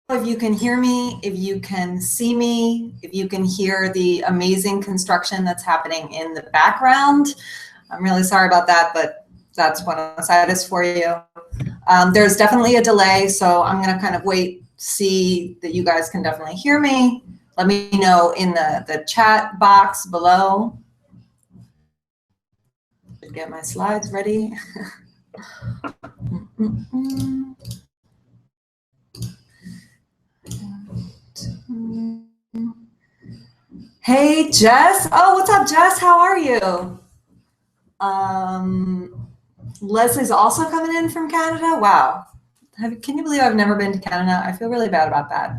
if you can hear me, if you can see me, if you can hear the amazing construction that's happening in the background. I'm really sorry about that, but that's Buenos Aires for you. There's definitely a delay, so I'm going to kind of wait, see that you guys can definitely hear me. Let me know in the chat box below. Get my slides ready. Hey, Jess. Oh, what's up, Jess? How are you? Leslie's also coming in from Canada. Wow. Can you believe I've never been to Canada? I feel really bad about that.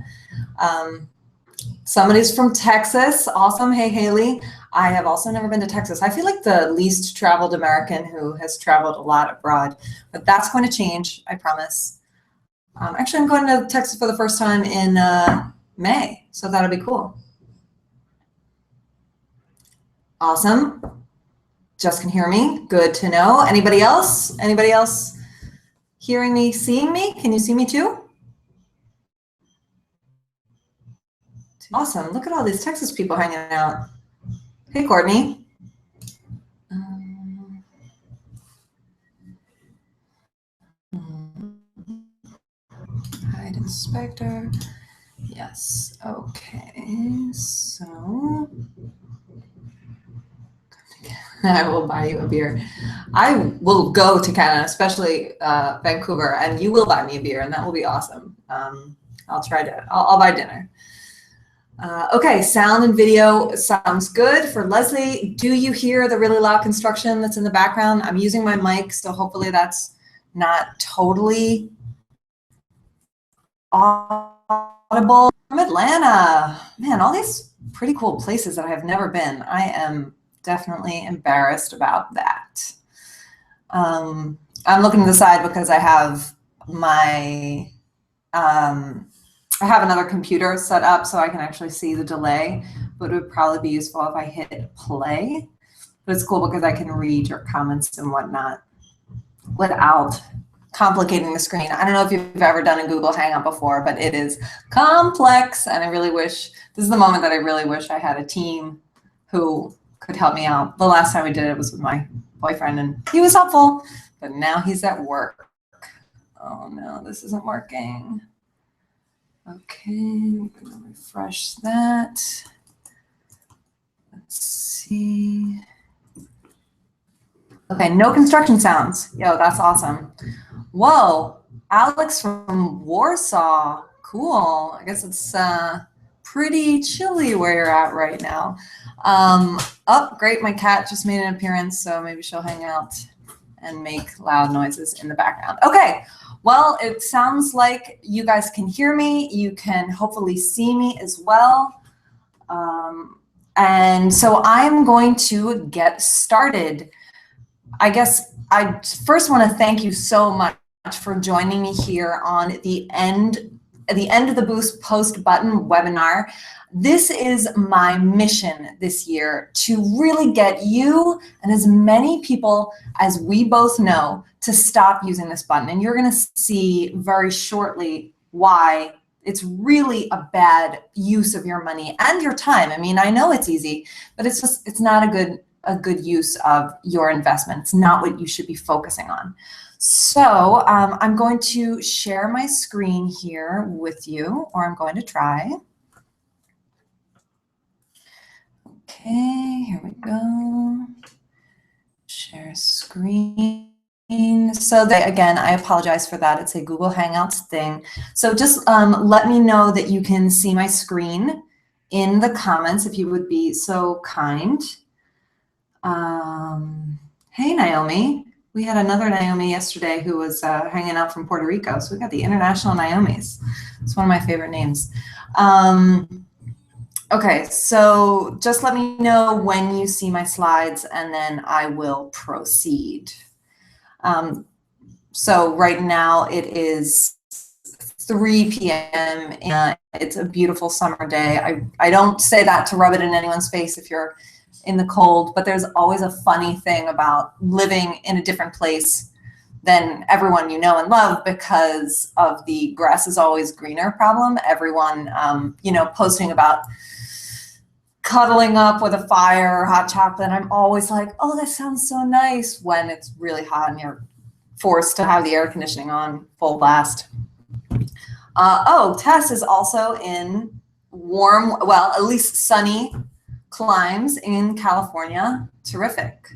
Somebody's from Texas. Awesome. Hey, Haley. I have also never been to Texas. I feel like the least traveled American who has traveled a lot abroad, but that's going to change, I promise. Actually, I'm going to Texas for the first time in May, so that'll be cool. Awesome. Just can hear me. Good to know. Anybody else? Anybody else hearing me, seeing me? Can you see me too? Awesome. Look at all these Texas people hanging out. Hey, Courtney. Hide inspector. Yes. Okay. So I will buy you a beer. I will go to Canada, especially Vancouver, and you will buy me a beer, and that will be awesome. I'll try to. I'll buy dinner. Okay, sound and video sounds good for Leslie. Do you hear the really loud construction that's in the background? I'm using my mic, so hopefully that's not totally audible. From Atlanta. Man, all these pretty cool places that I have never been. I am definitely embarrassed about that. I'm looking to the side because I have my I have another computer set up so I can actually see the delay, but it would probably be useful if I hit play. But it's cool because I can read your comments and whatnot without complicating the screen. I don't know if you've ever done a Google Hangout before, but it is complex, and I really wish, this is the moment that I really wish I had a team who could help me out. The last time we did it was with my boyfriend, and he was helpful, but now he's at work. Oh no, this isn't working. Okay, I'm gonna refresh that. Let's see. Okay, no construction sounds. Yo, that's awesome. Whoa, Alex from Warsaw. Cool. I guess it's pretty chilly where you're at right now. Oh, great. My cat just made an appearance, so maybe she'll hang out and make loud noises in the background. Okay. Well, it sounds like you guys can hear me. You can hopefully see me as well. And so I'm going to get started. I guess I first want to thank you so much for joining me here on the end of the Boost Post Button webinar. This is my mission this year, to really get you and as many people as we both know to stop using this button. And you're going to see very shortly why it's really a bad use of your money and your time. I mean, I know it's easy, but it's not a good use of your investment. It's not what you should be focusing on. So I'm going to share my screen here with you, or I'm going to try. Okay, here we go. Share screen. So again, I apologize for that. It's a Google Hangouts thing. So just let me know that you can see my screen in the comments if you would be so kind. Hey, Naomi. We had another Naomi yesterday who was hanging out from Puerto Rico. So we got the international Naomis. It's one of my favorite names. Okay, so just let me know when you see my slides and then I will proceed. So right now it is 3 p.m. and it's a beautiful summer day. I don't say that to rub it in anyone's face if you're in the cold, but there's always a funny thing about living in a different place than everyone you know and love because of the grass is always greener problem. Everyone, posting about cuddling up with a fire or hot chocolate. I'm always like, oh, that sounds so nice, when it's really hot and you're forced to have the air conditioning on full blast. Tess is also in warm, well, at least sunny climes in California. Terrific.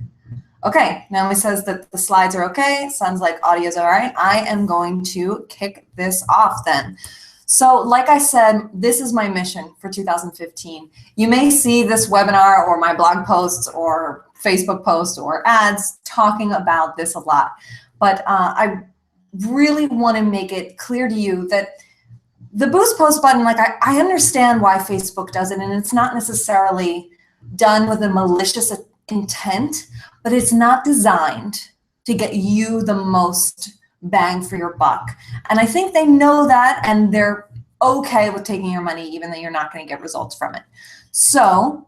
Okay, Naomi says that the slides are okay. Sounds like audio's all right. I am going to kick this off then. So like I said, this is my mission for 2015. You may see this webinar or my blog posts or Facebook posts or ads talking about this a lot, but I really want to make it clear to you that the boost post button, like I understand why Facebook does it, and it's not necessarily done with a malicious intent, but it's not designed to get you the most bang for your buck. And I think they know that, and they're okay with taking your money even though you're not going to get results from it. So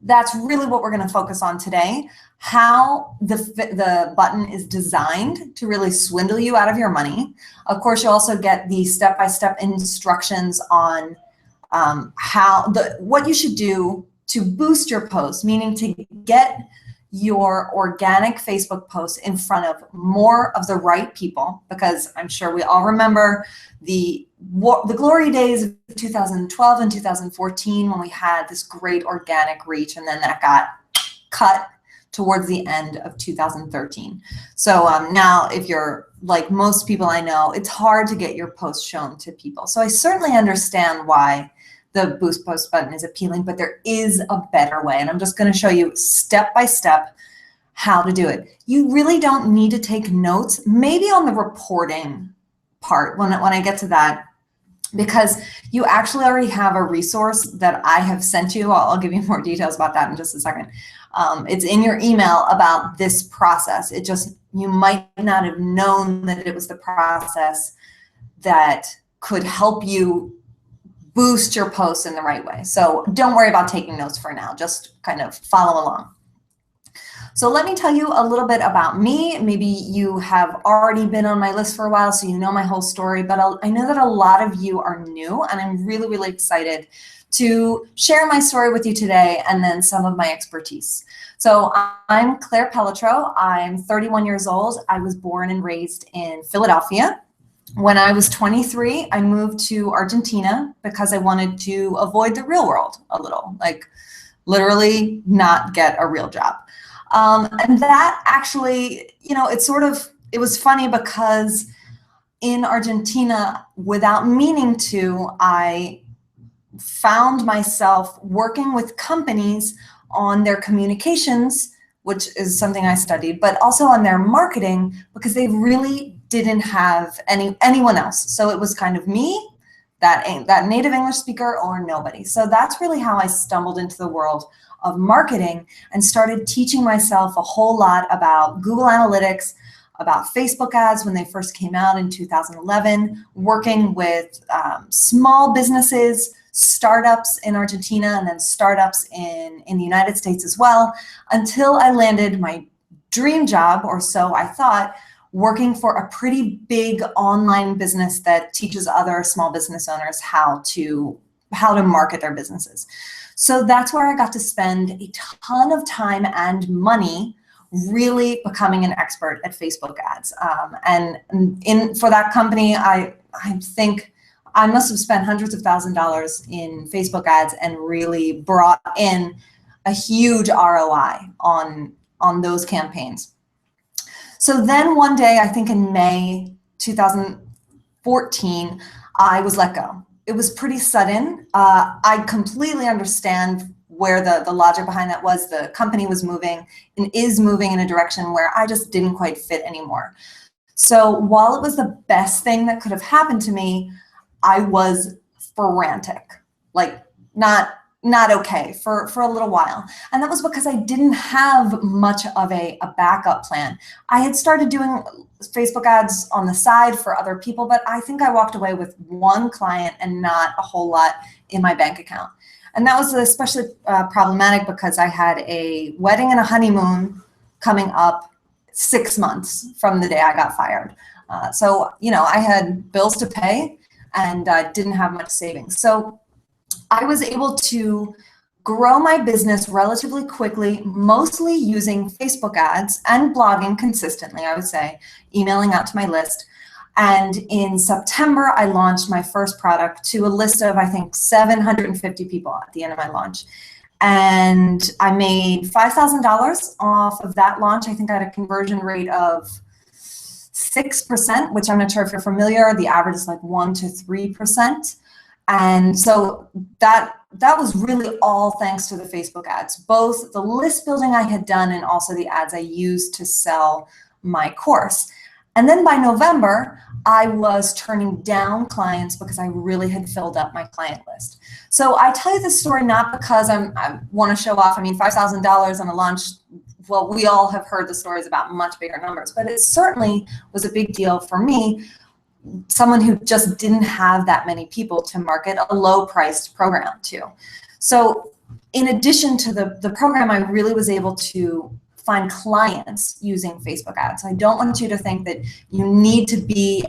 that's really what we're going to focus on today, how the button is designed to really swindle you out of your money. Of course, you also get the step-by-step instructions on what you should do to boost your post, meaning to get your organic Facebook posts in front of more of the right people, because I'm sure we all remember the glory days of 2012 and 2014 when we had this great organic reach, and then that got cut towards the end of 2013. So now, if you're like most people I know, it's hard to get your post shown to people. So I certainly understand why the boost post button is appealing, but there is a better way, and I'm just going to show you step by step how to do it. You really don't need to take notes, maybe on the reporting part when I get to that, because you actually already have a resource that I have sent you. I'll give you more details about that in just a second. It's in your email about this process. You might not have known that it was the process that could help you boost your posts in the right way. So don't worry about taking notes for now, just kind of follow along. So let me tell you a little bit about me. Maybe you have already been on my list for a while, so you know my whole story, but I know that a lot of you are new, and I'm really, really excited to share my story with you today and then some of my expertise. So I'm Claire Pelletreau. I'm 31 years old. I was born and raised in Philadelphia. When I was 23, I moved to Argentina because I wanted to avoid the real world a little, like literally not get a real job. And that actually, it was funny because in Argentina, without meaning to, I found myself working with companies on their communications, which is something I studied, but also on their marketing, because they really didn't have anyone else. So it was kind of me, that native English speaker, or nobody. So that's really how I stumbled into the world of marketing and started teaching myself a whole lot about Google Analytics, about Facebook ads when they first came out in 2011, working with small businesses, startups in Argentina, and then startups in the United States as well, until I landed my dream job, or so I thought, working for a pretty big online business that teaches other small business owners how to market their businesses. So that's where I got to spend a ton of time and money really becoming an expert at Facebook ads. For that company, I think I must have spent hundreds of $1,000s in Facebook ads and really brought in a huge ROI on those campaigns. So then one day, I think in May 2014, I was let go. It was pretty sudden. I completely understand where the logic behind that was. The company was moving and is moving in a direction where I just didn't quite fit anymore. So while it was the best thing that could have happened to me, I was frantic, like not okay for a little while. And that was because I didn't have much of a backup plan. I had started doing Facebook ads on the side for other people, but I think I walked away with one client and not a whole lot in my bank account. And that was especially problematic because I had a wedding and a honeymoon coming up 6 months from the day I got fired. So, you know, I had bills to pay and didn't have much savings. So I was able to grow my business relatively quickly, mostly using Facebook ads and blogging consistently, I would say, emailing out to my list. And in September, I launched my first product to a list of, I think, 750 people at the end of my launch. And I made $5,000 off of that launch. I think I had a conversion rate of 6%, which I'm not sure if you're familiar. The average is like 1 to 3%. And so that was really all thanks to the Facebook ads, both the list building I had done and also the ads I used to sell my course. And then by November, I was turning down clients because I really had filled up my client list. So I tell you this story not because I want to show off. I mean, $5,000 on a launch, well, we all have heard the stories about much bigger numbers, but it certainly was a big deal for me, someone who just didn't have that many people to market a low-priced program to. So in addition to the program, I really was able to find clients using Facebook ads. I don't want you to think that you need to be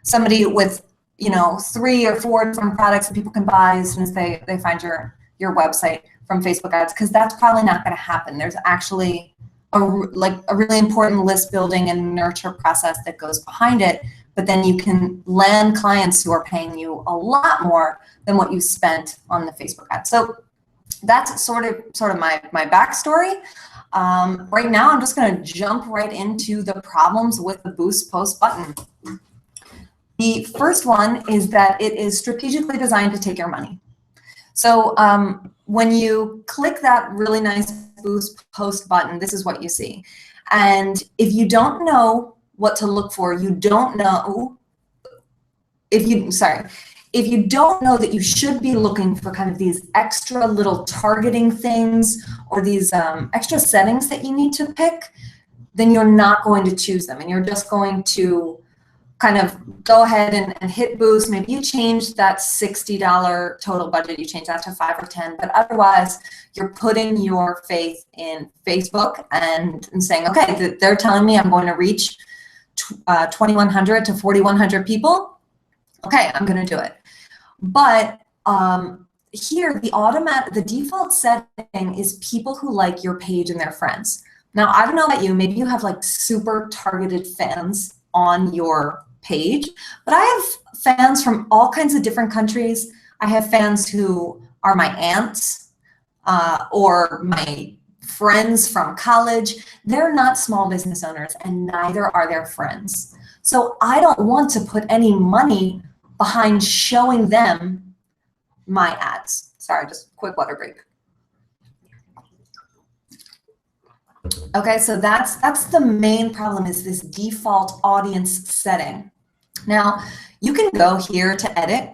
somebody with, you know, 3 or 4 different products that people can buy as soon as they find your website from Facebook ads, because that's probably not going to happen. There's actually a really important list building and nurture process that goes behind it, but then you can land clients who are paying you a lot more than what you spent on the Facebook ads. So that's sort of my backstory. Right now, I'm just going to jump right into the problems with the Boost Post button. The first one is that it is strategically designed to take your money. So when you click that really nice Boost Post button, this is what you see. And if you don't know what to look for, if you don't know that you should be looking for kind of these extra little targeting things or these extra settings that you need to pick, then you're not going to choose them. And you're just going to kind of go ahead and hit Boost. Maybe you change that $60 total budget, you change that to 5 or 10, but otherwise you're putting your faith in Facebook and saying, okay, they're telling me I'm going to reach 2,100 to 4,100 people. Okay, I'm going to do it. But here, the default setting is people who like your page and their friends. Now, I don't know about you, maybe you have like super targeted fans on your page, but I have fans from all kinds of different countries. I have fans who are my aunts or my friends from college. They're not small business owners, and neither are their friends. So I don't want to put any money behind showing them my ads. Sorry, just a quick water break. Okay, so that's the main problem, is this default audience setting. Now, you can go here to edit,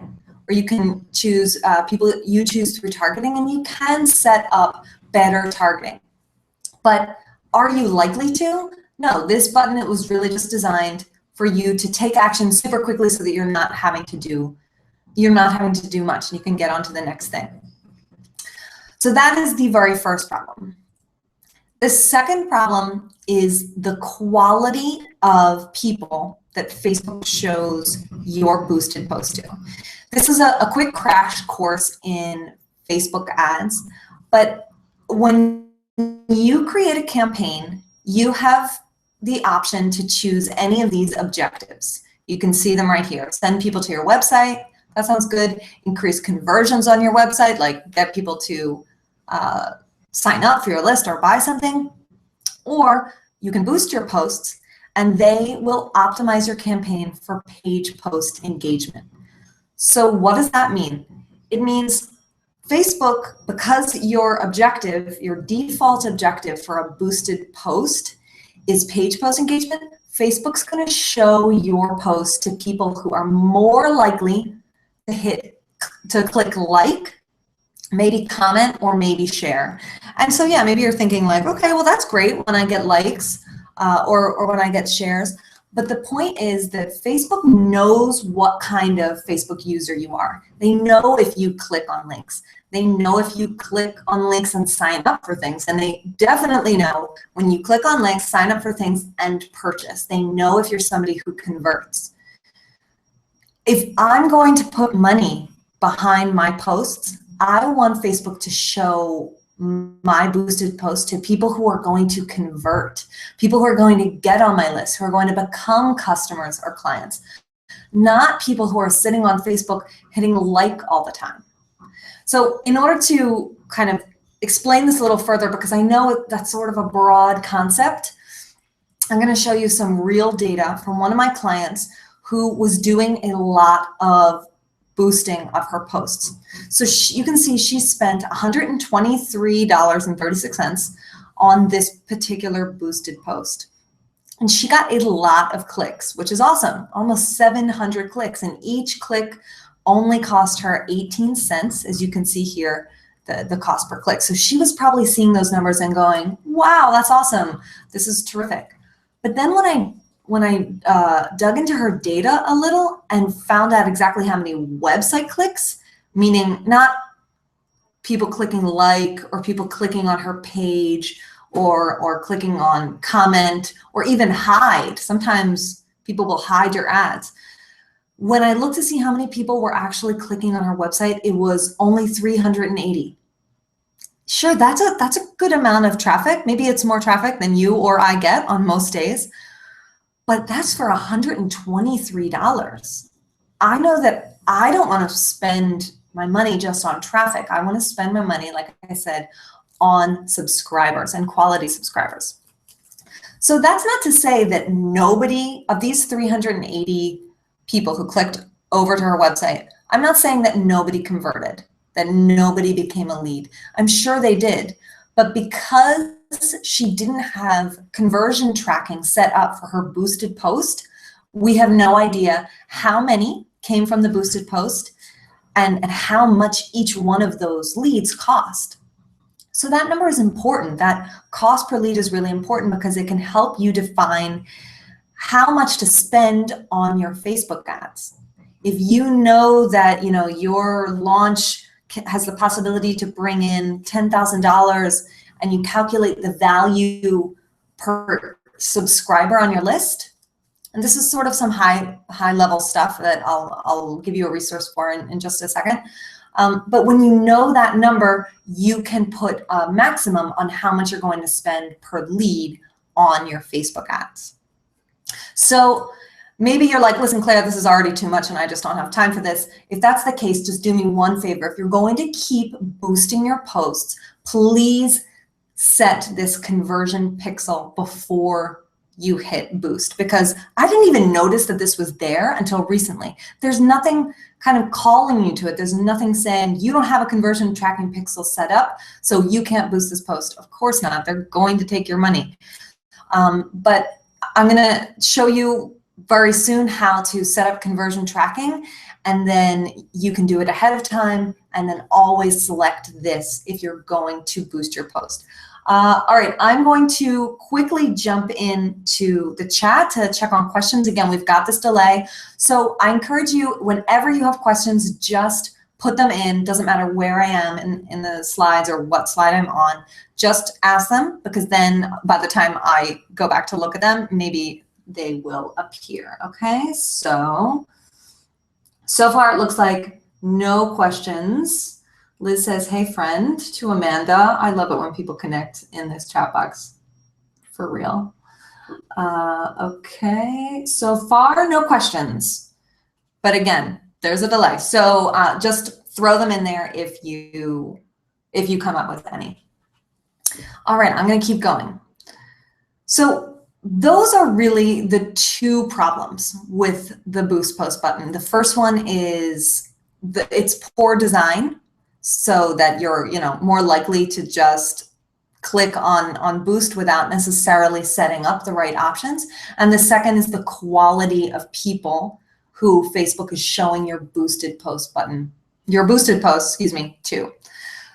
or you can choose people you choose through targeting, and you can set up better targeting. But are you likely to? No, this button, it was really just designed for you to take action super quickly so that you're not having to do much, and you can get on to the next thing. So that is the very first problem. The second problem is the quality of people that Facebook shows your boosted post to. This is a quick crash course in Facebook ads, but when you create a campaign, you have the option to choose any of these objectives. You can see them right here. Send people to your website. That sounds good. Increase conversions on your website, like get people to sign up for your list or buy something. Or you can boost your posts, and they will optimize your campaign for page post engagement. So what does that mean? It means Facebook, because your objective, your default objective for a boosted post is page post engagement, Facebook's going to show your post to people who are more likely to click like, maybe comment, or maybe share. And so, yeah, maybe you're thinking like, okay, well, that's great when I get likes or when I get shares. But the point is that Facebook knows what kind of Facebook user you are. They know if you click on links. They know if you click on links and sign up for things. And they definitely know when you click on links, sign up for things, and purchase. They know if you're somebody who converts. If I'm going to put money behind my posts, I want Facebook to show my boosted post to people who are going to convert, people who are going to get on my list, who are going to become customers or clients, not people who are sitting on Facebook hitting like all the time. So in order to kind of explain this a little further, because I know that's sort of a broad concept, I'm going to show you some real data from one of my clients who was doing a lot of boosting of her posts. So you can see she spent $123.36 on this particular boosted post. And she got a lot of clicks, which is awesome, almost 700 clicks. And each click only cost her 18 cents, as you can see here, the cost per click. So she was probably seeing those numbers and going, wow, that's awesome. This is terrific. But then when I dug into her data a little and found out exactly how many website clicks, meaning not people clicking like or people clicking on her page or clicking on comment or even hide. Sometimes people will hide your ads. When I looked to see how many people were actually clicking on her website, it was only 380. Sure, that's a good amount of traffic. Maybe it's more traffic than you or I get on most days. But that's for $123. I know that I don't want to spend my money just on traffic. I want to spend my money, like I said, on subscribers and quality subscribers. So that's not to say that nobody of these 380 people who clicked over to her website, I'm not saying that nobody converted, that nobody became a lead. I'm sure they did. But because she didn't have conversion tracking set up for her boosted post, we have no idea how many came from the boosted post and how much each one of those leads cost. So that number is important. That cost per lead is really important because it can help you define how much to spend on your Facebook ads. If you know that your launch has the possibility to bring in $10,000 and you calculate the value per subscriber on your list, and this is sort of some high level stuff that I'll give you a resource for in just a second. But when you know that number, you can put a maximum on how much you're going to spend per lead on your Facebook ads. So maybe you're like, listen, Claire, this is already too much and I just don't have time for this. If that's the case, just do me one favor. If you're going to keep boosting your posts, please set this conversion pixel before you hit boost, because I didn't even notice that this was there until recently. There's nothing kind of calling you to it. There's nothing saying you don't have a conversion tracking pixel set up, so you can't boost this post. Of course not. They're going to take your money. But I'm going to show you very soon how to set up conversion tracking, and then you can do it ahead of time and then always select this if you're going to boost your post. All right, I'm going to quickly jump into the chat to check on questions. Again, we've got this delay. So I encourage you, whenever you have questions, just put them in. Doesn't matter where I am in the slides or what slide I'm on. Just ask them, because then by the time I go back to look at them, maybe they will appear. Okay, so far it looks like no questions. Liz says, hey friend, to Amanda. I love it when people connect in this chat box, for real. Okay, so far no questions, but again, there's a delay. So just throw them in there if you come up with any. All right, I'm gonna keep going. So those are really the two problems with the boost post button. The first one is it's poor design, so that you're more likely to just click on boost without necessarily setting up the right options. And the second is the quality of people who Facebook is showing your boosted post button, your boosted post, excuse me, to.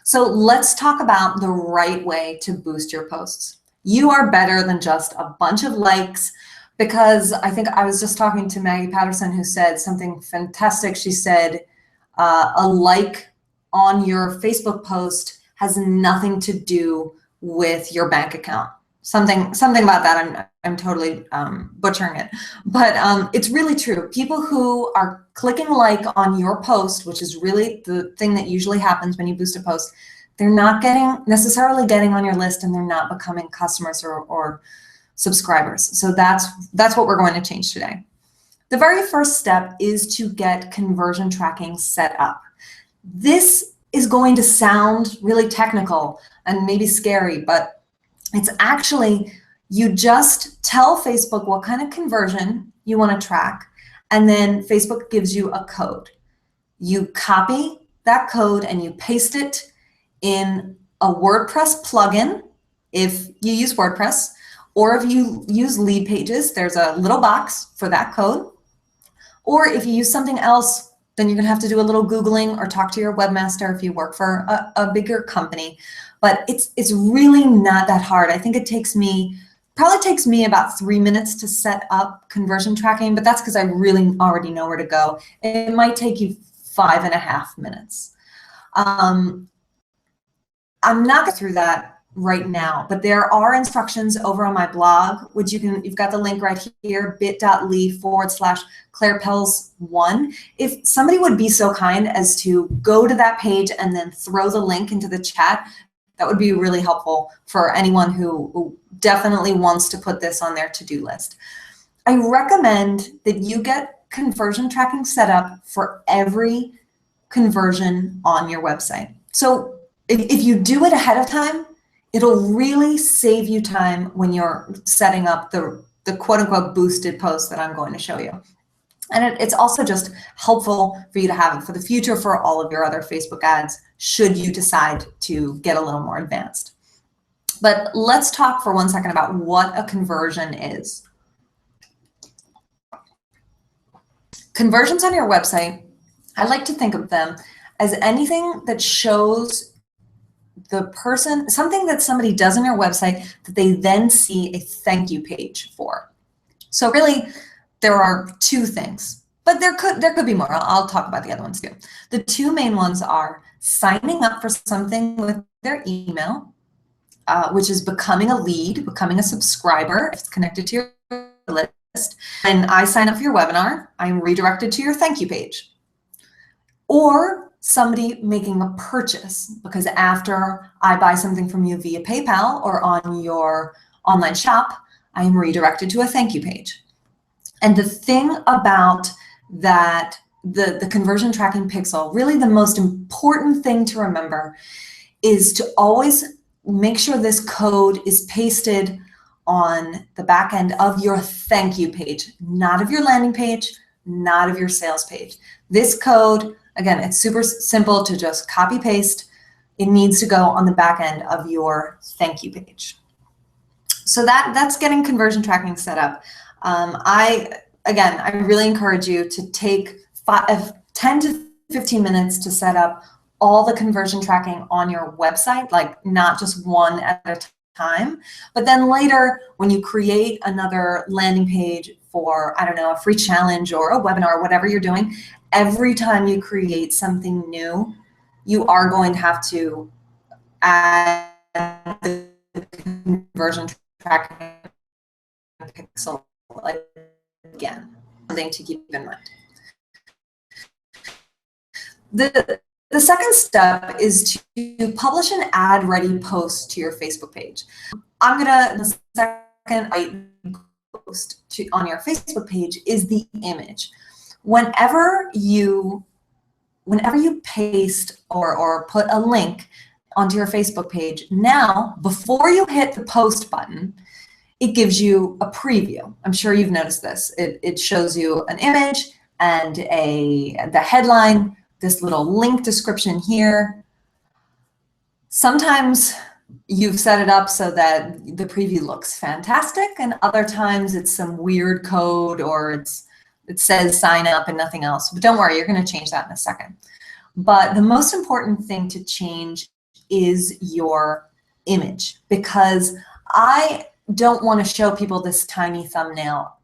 So let's talk about the right way to boost your posts. You are better than just a bunch of likes because I think I was just talking to Maggie Patterson, who said something fantastic. She said, a like on your Facebook post has nothing to do with your bank account. Something about that. I'm totally butchering it, but it's really true. People who are clicking like on your post, which is really the thing that usually happens when you boost a post, they're not necessarily getting on your list, and they're not becoming customers or subscribers. So that's what we're going to change today. The very first step is to get conversion tracking set up. This is going to sound really technical and maybe scary, but it's actually, you just tell Facebook what kind of conversion you want to track, and then Facebook gives you a code. You copy that code and you paste it in a WordPress plugin if you use WordPress, or if you use Lead Pages, there's a little box for that code. Or if you use something else, then you're gonna have to do a little Googling or talk to your webmaster if you work for a bigger company. But it's really not that hard. I think it probably takes me about 3 minutes to set up conversion tracking, but that's because I really already know where to go. It might take you 5.5 minutes. I'm not going through that right now, but there are instructions over on my blog, which you've got the link right here, bit.ly/ClairePells1. If somebody would be so kind as to go to that page and then throw the link into the chat, that would be really helpful for anyone who definitely wants to put this on their to-do list. I recommend that you get conversion tracking set up for every conversion on your website. So if you do it ahead of time, it'll really save you time when you're setting up the quote-unquote boosted post that I'm going to show you. And it's also just helpful for you to have it for the future for all of your other Facebook ads, should you decide to get a little more advanced. But let's talk for 1 second about what a conversion is. Conversions on your website, I like to think of them as anything that shows the person, something that somebody does on your website that they then see a thank you page for. So really, there are two things, but there could be more. I'll talk about the other ones too. The two main ones are signing up for something with their email, which is becoming a lead, becoming a subscriber if it's connected to your list. And I sign up for your webinar, I'm redirected to your thank you page. Or somebody making a purchase, because after I buy something from you via PayPal or on your online shop, I am redirected to a thank you page. And the thing about that, the conversion tracking pixel, really the most important thing to remember is to always make sure this code is pasted on the back end of your thank you page, not of your landing page, not of your sales page. This code, again, it's super simple to just copy paste. It needs to go on the back end of your thank you page. So that's getting conversion tracking set up. I really encourage you to take 10 to 15 minutes to set up all the conversion tracking on your website, like not just one at a time, but then later when you create another landing page for, I don't know, a free challenge or a webinar, whatever you're doing, every time you create something new, you are going to have to add the conversion tracking pixel again. Something to keep in mind. The second step is to publish an ad-ready post to your Facebook page. I'm gonna, the second post on your Facebook page is the image. Whenever you paste or put a link onto your Facebook page, now, before you hit the post button, it gives you a preview. I'm sure you've noticed this. It shows you an image and the headline, this little link description here. Sometimes you've set it up so that the preview looks fantastic, and other times it's some weird code or it says sign up and nothing else. But don't worry, you're going to change that in a second. But the most important thing to change is your image, because I don't want to show people this tiny thumbnail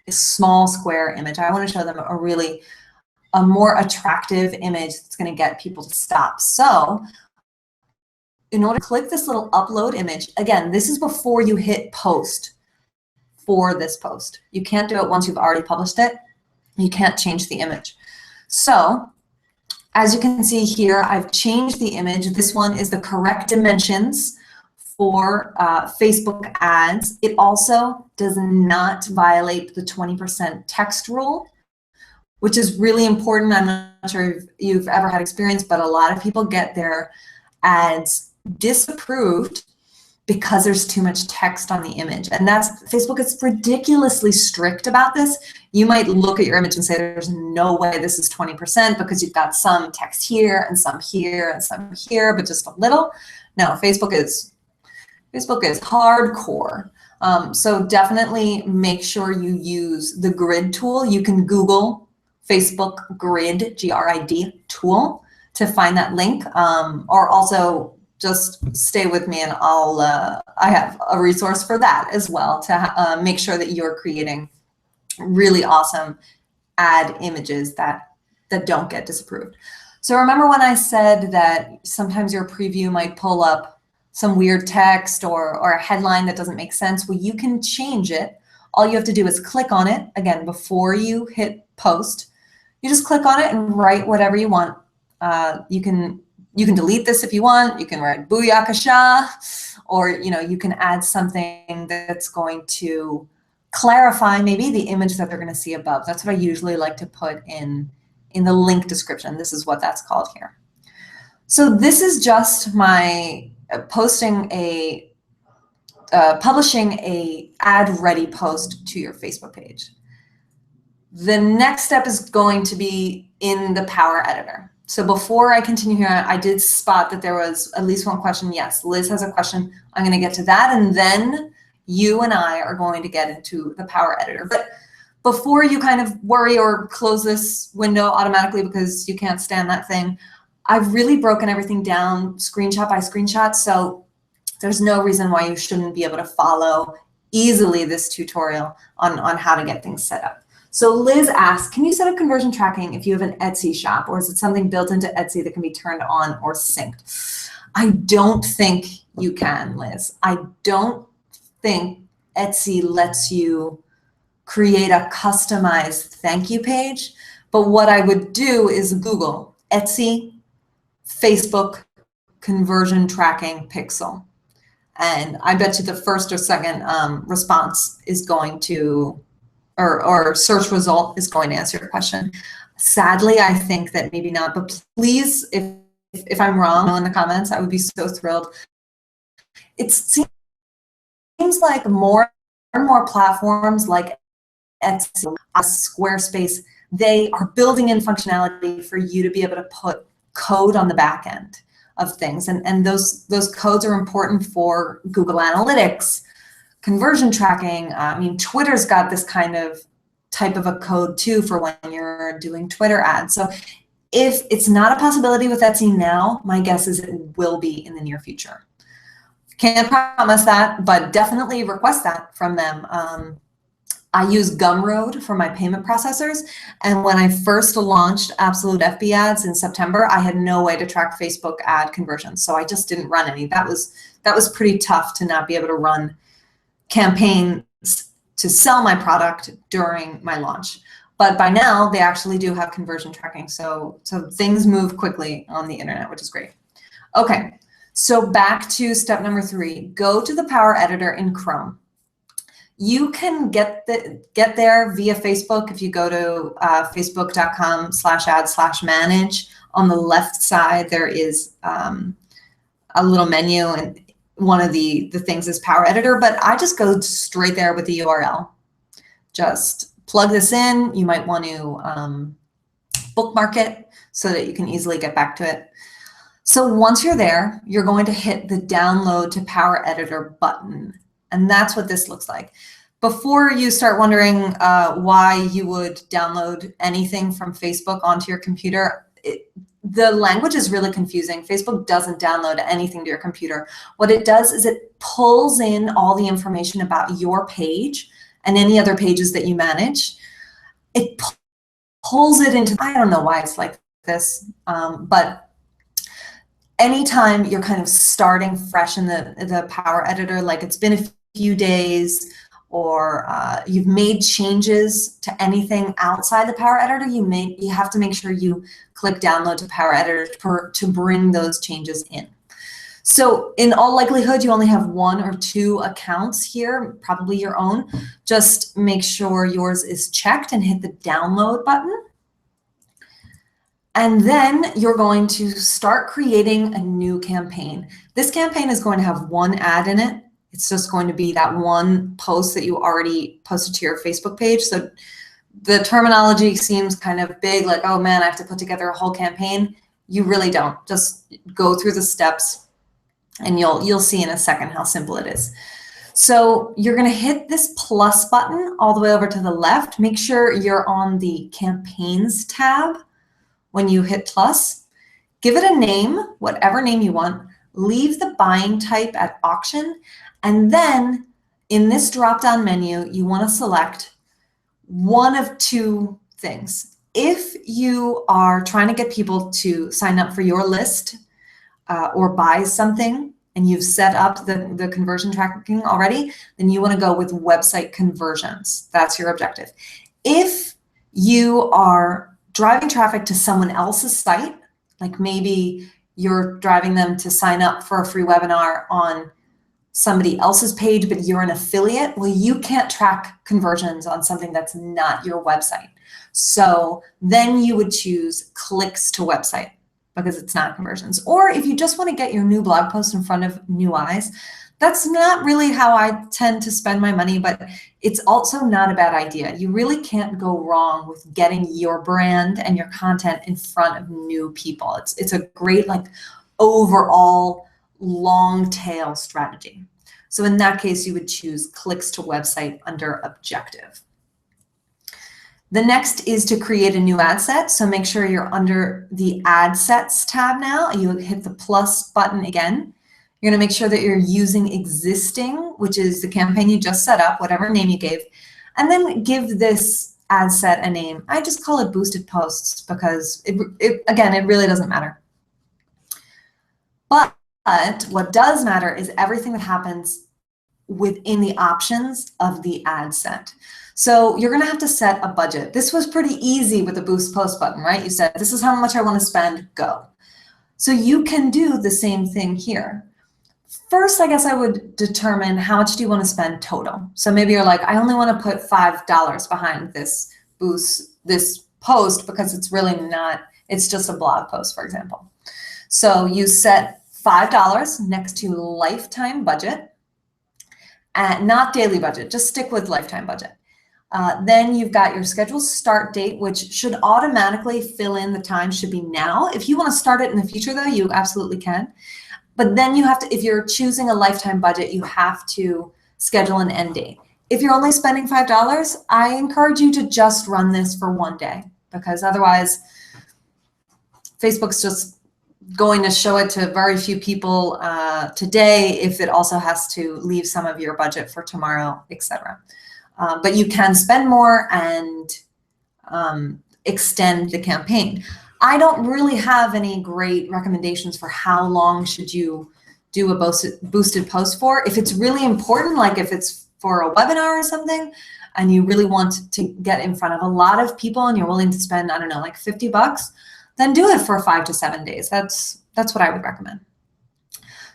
a small square image. I want to show them a more attractive image that's going to get people to stop. So in order to click this little upload image, again, this is before you hit post for this post. You can't do it once you've already published it. You can't change the image. So as you can see here, I've changed the image. This one is the correct dimensions for Facebook ads. It also does not violate the 20% text rule, which is really important. I'm not sure if you've ever had experience, but a lot of people get their ads disapproved because there's too much text on the image. And Facebook is ridiculously strict about this. You might look at your image and say, there's no way this is 20% because you've got some text here and some here and some here, but just a little. No, Facebook is hardcore. So definitely make sure you use the grid tool. You can Google Facebook grid, G-R-I-D tool to find that link, or also just stay with me and I have a resource for that as well to make sure that you're creating really awesome ad images that don't get disapproved. So remember when I said that sometimes your preview might pull up some weird text or a headline that doesn't make sense? Well, you can change it. All you have to do is click on it, again, before you hit post. You just click on it and write whatever you want. You can delete this if you want. You can write Booyakasha, or you can add something that's going to clarify maybe the image that they're going to see above. That's what I usually like to put in the link description. This is what that's called here. So this is just my publishing a ad ready post to your Facebook page. The next step is going to be in the Power Editor. So before I continue here, I did spot that there was at least one question. Yes, Liz has a question. I'm going to get to that, and then you and I are going to get into the Power Editor. But before you kind of worry or close this window automatically because you can't stand that thing, I've really broken everything down screenshot by screenshot, so there's no reason why you shouldn't be able to follow easily this tutorial on how to get things set up. So Liz asks, can you set up conversion tracking if you have an Etsy shop, or is it something built into Etsy that can be turned on or synced? I don't think you can, Liz. I don't think Etsy lets you create a customized thank you page, but what I would do is Google Etsy Facebook conversion tracking pixel. And I bet you the first or second response is going to, or search result is going to answer your question. Sadly, I think that maybe not, but please, if I'm wrong in the comments, I would be so thrilled. It seems like more and more platforms like Etsy, Squarespace, they are building in functionality for you to be able to put code on the back end of things. And those codes are important for Google Analytics, conversion tracking. I mean, Twitter's got this kind of type of a code too for when you're doing Twitter ads. So if it's not a possibility with Etsy now, my guess is it will be in the near future. Can't promise that, but definitely request that from them. I use Gumroad for my payment processors, and when I first launched Absolute FB Ads in September, I had no way to track Facebook ad conversions, so I just didn't run any. That was pretty tough to not be able to run campaigns to sell my product during my launch. But by now, they actually do have conversion tracking, so things move quickly on the internet, which is great. Okay, so back to step number 3. Go to the Power Editor in Chrome. You can get there via Facebook if you go to facebook.com/ad/manage. On the left side, there is a little menu, and one of the things is Power Editor, but I just go straight there with the URL. Just plug this in. You might want to bookmark it so that you can easily get back to it. So once you're there, you're going to hit the Download to Power Editor button. And that's what this looks like. Before you start wondering why you would download anything from Facebook onto your computer, the language is really confusing. Facebook doesn't download anything to your computer. What it does is it pulls in all the information about your page and any other pages that you manage. It pulls it into, I don't know why it's like this, but anytime you're kind of starting fresh in the Power Editor, like it's been a few days, or you've made changes to anything outside the Power Editor, you have to make sure you click download to Power Editor to bring those changes in. So in all likelihood, you only have 1 or 2 accounts here, probably your own. Just make sure yours is checked and hit the download button. And then you're going to start creating a new campaign. This campaign is going to have 1 ad in it. It's just going to be that 1 post that you already posted to your Facebook page. So the terminology seems kind of big, like, oh man, I have to put together a whole campaign. You really don't. Just go through the steps and you'll see in a second how simple it is. So you're going to hit this plus button all the way over to the left. Make sure you're on the campaigns tab when you hit plus. Give it a name, whatever name you want. Leave the buying type at auction. And then in this drop-down menu, you want to select one of 2 things. If you are trying to get people to sign up for your list or buy something, and you've set up the conversion tracking already, then you want to go with website conversions. That's your objective. If you are driving traffic to someone else's site, like maybe you're driving them to sign up for a free webinar on somebody else's page, but you're an affiliate, well, you can't track conversions on something that's not your website. So then you would choose clicks to website, because it's not conversions. Or if you just want to get your new blog post in front of new eyes, that's not really how I tend to spend my money, but it's also not a bad idea. You really can't go wrong with getting your brand and your content in front of new people. It's a great like overall long tail strategy. So in that case, you would choose clicks to website under objective. The next is to create a new ad set. So make sure you're under the ad sets tab now. You hit the plus button again. You're going to make sure that you're using existing, which is the campaign you just set up, whatever name you gave, and then give this ad set a name. I just call it boosted posts because again, it really doesn't matter. But what does matter is everything that happens within the options of the ad set. So you're going to have to set a budget. This was pretty easy with the boost post button, right? You said, this is how much I want to spend, go. So you can do the same thing here. First, I guess I would determine how much do you want to spend total. So maybe you're like, I only want to put $5 behind this post because it's really not, it's just a blog post, for example. So you set $5 next to lifetime budget, and not daily budget, just stick with lifetime budget. Then you've got your scheduled start date, which should automatically fill in the time, should be now. If you want to start it in the future though, you absolutely can. But then you have to, if you're choosing a lifetime budget, you have to schedule an end date. If you're only spending $5, I encourage you to just run this for 1 day, because otherwise Facebook's just going to show it to very few people today if it also has to leave some of your budget for tomorrow, etc. But you can spend more and extend the campaign. I don't really have any great recommendations for how long should you do a boosted post for. If it's really important, like if it's for a webinar or something, and you really want to get in front of a lot of people and you're willing to spend, I don't know, like $50, then do it for 5 to 7 days. That's what I would recommend.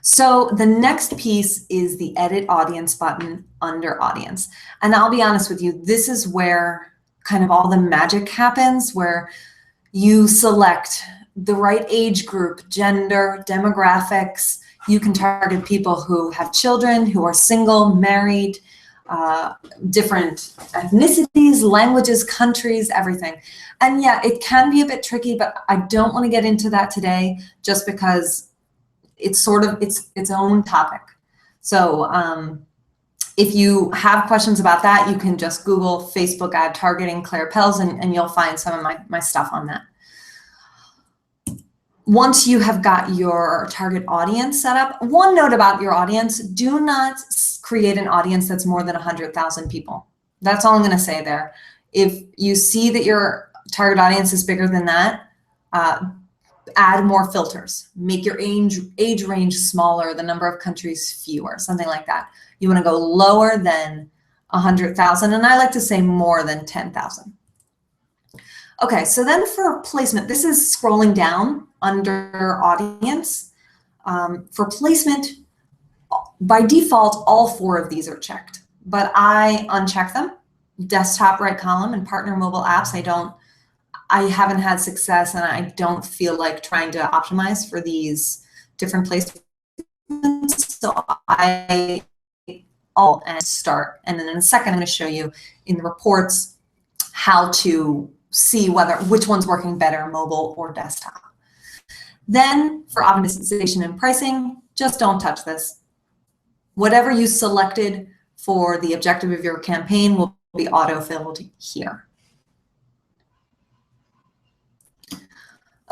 So the next piece is the edit audience button under audience. And I'll be honest with you, this is where kind of all the magic happens, where you select the right age group, gender, demographics. You can target people who have children, who are single, married, different ethnicities, languages, countries, everything. And yeah, it can be a bit tricky, but I don't want to get into that today just because it's sort of its own topic. So if you have questions about that, you can just Google Facebook ad targeting Claire Pelz and you'll find some of my stuff on that. Once you have got your target audience set up, one note about your audience, do not create an audience that's more than 100,000 people. That's all I'm going to say there. If you see that your target audience is bigger than that, add more filters. Make your age range smaller, the number of countries fewer, something like that. You want to go lower than 100,000, and I like to say more than 10,000. Okay, so then for placement, this is scrolling down under audience. For placement, by default, all 4 of these are checked, but I uncheck them. Desktop right column and partner mobile apps, I haven't had success, and I don't feel like trying to optimize for these different placements. So I'll start, and then in a second I'm going to show you in the reports how to see which one's working better, mobile or desktop. Then for optimization and pricing, just don't touch this. Whatever you selected for the objective of your campaign will be auto-filled here.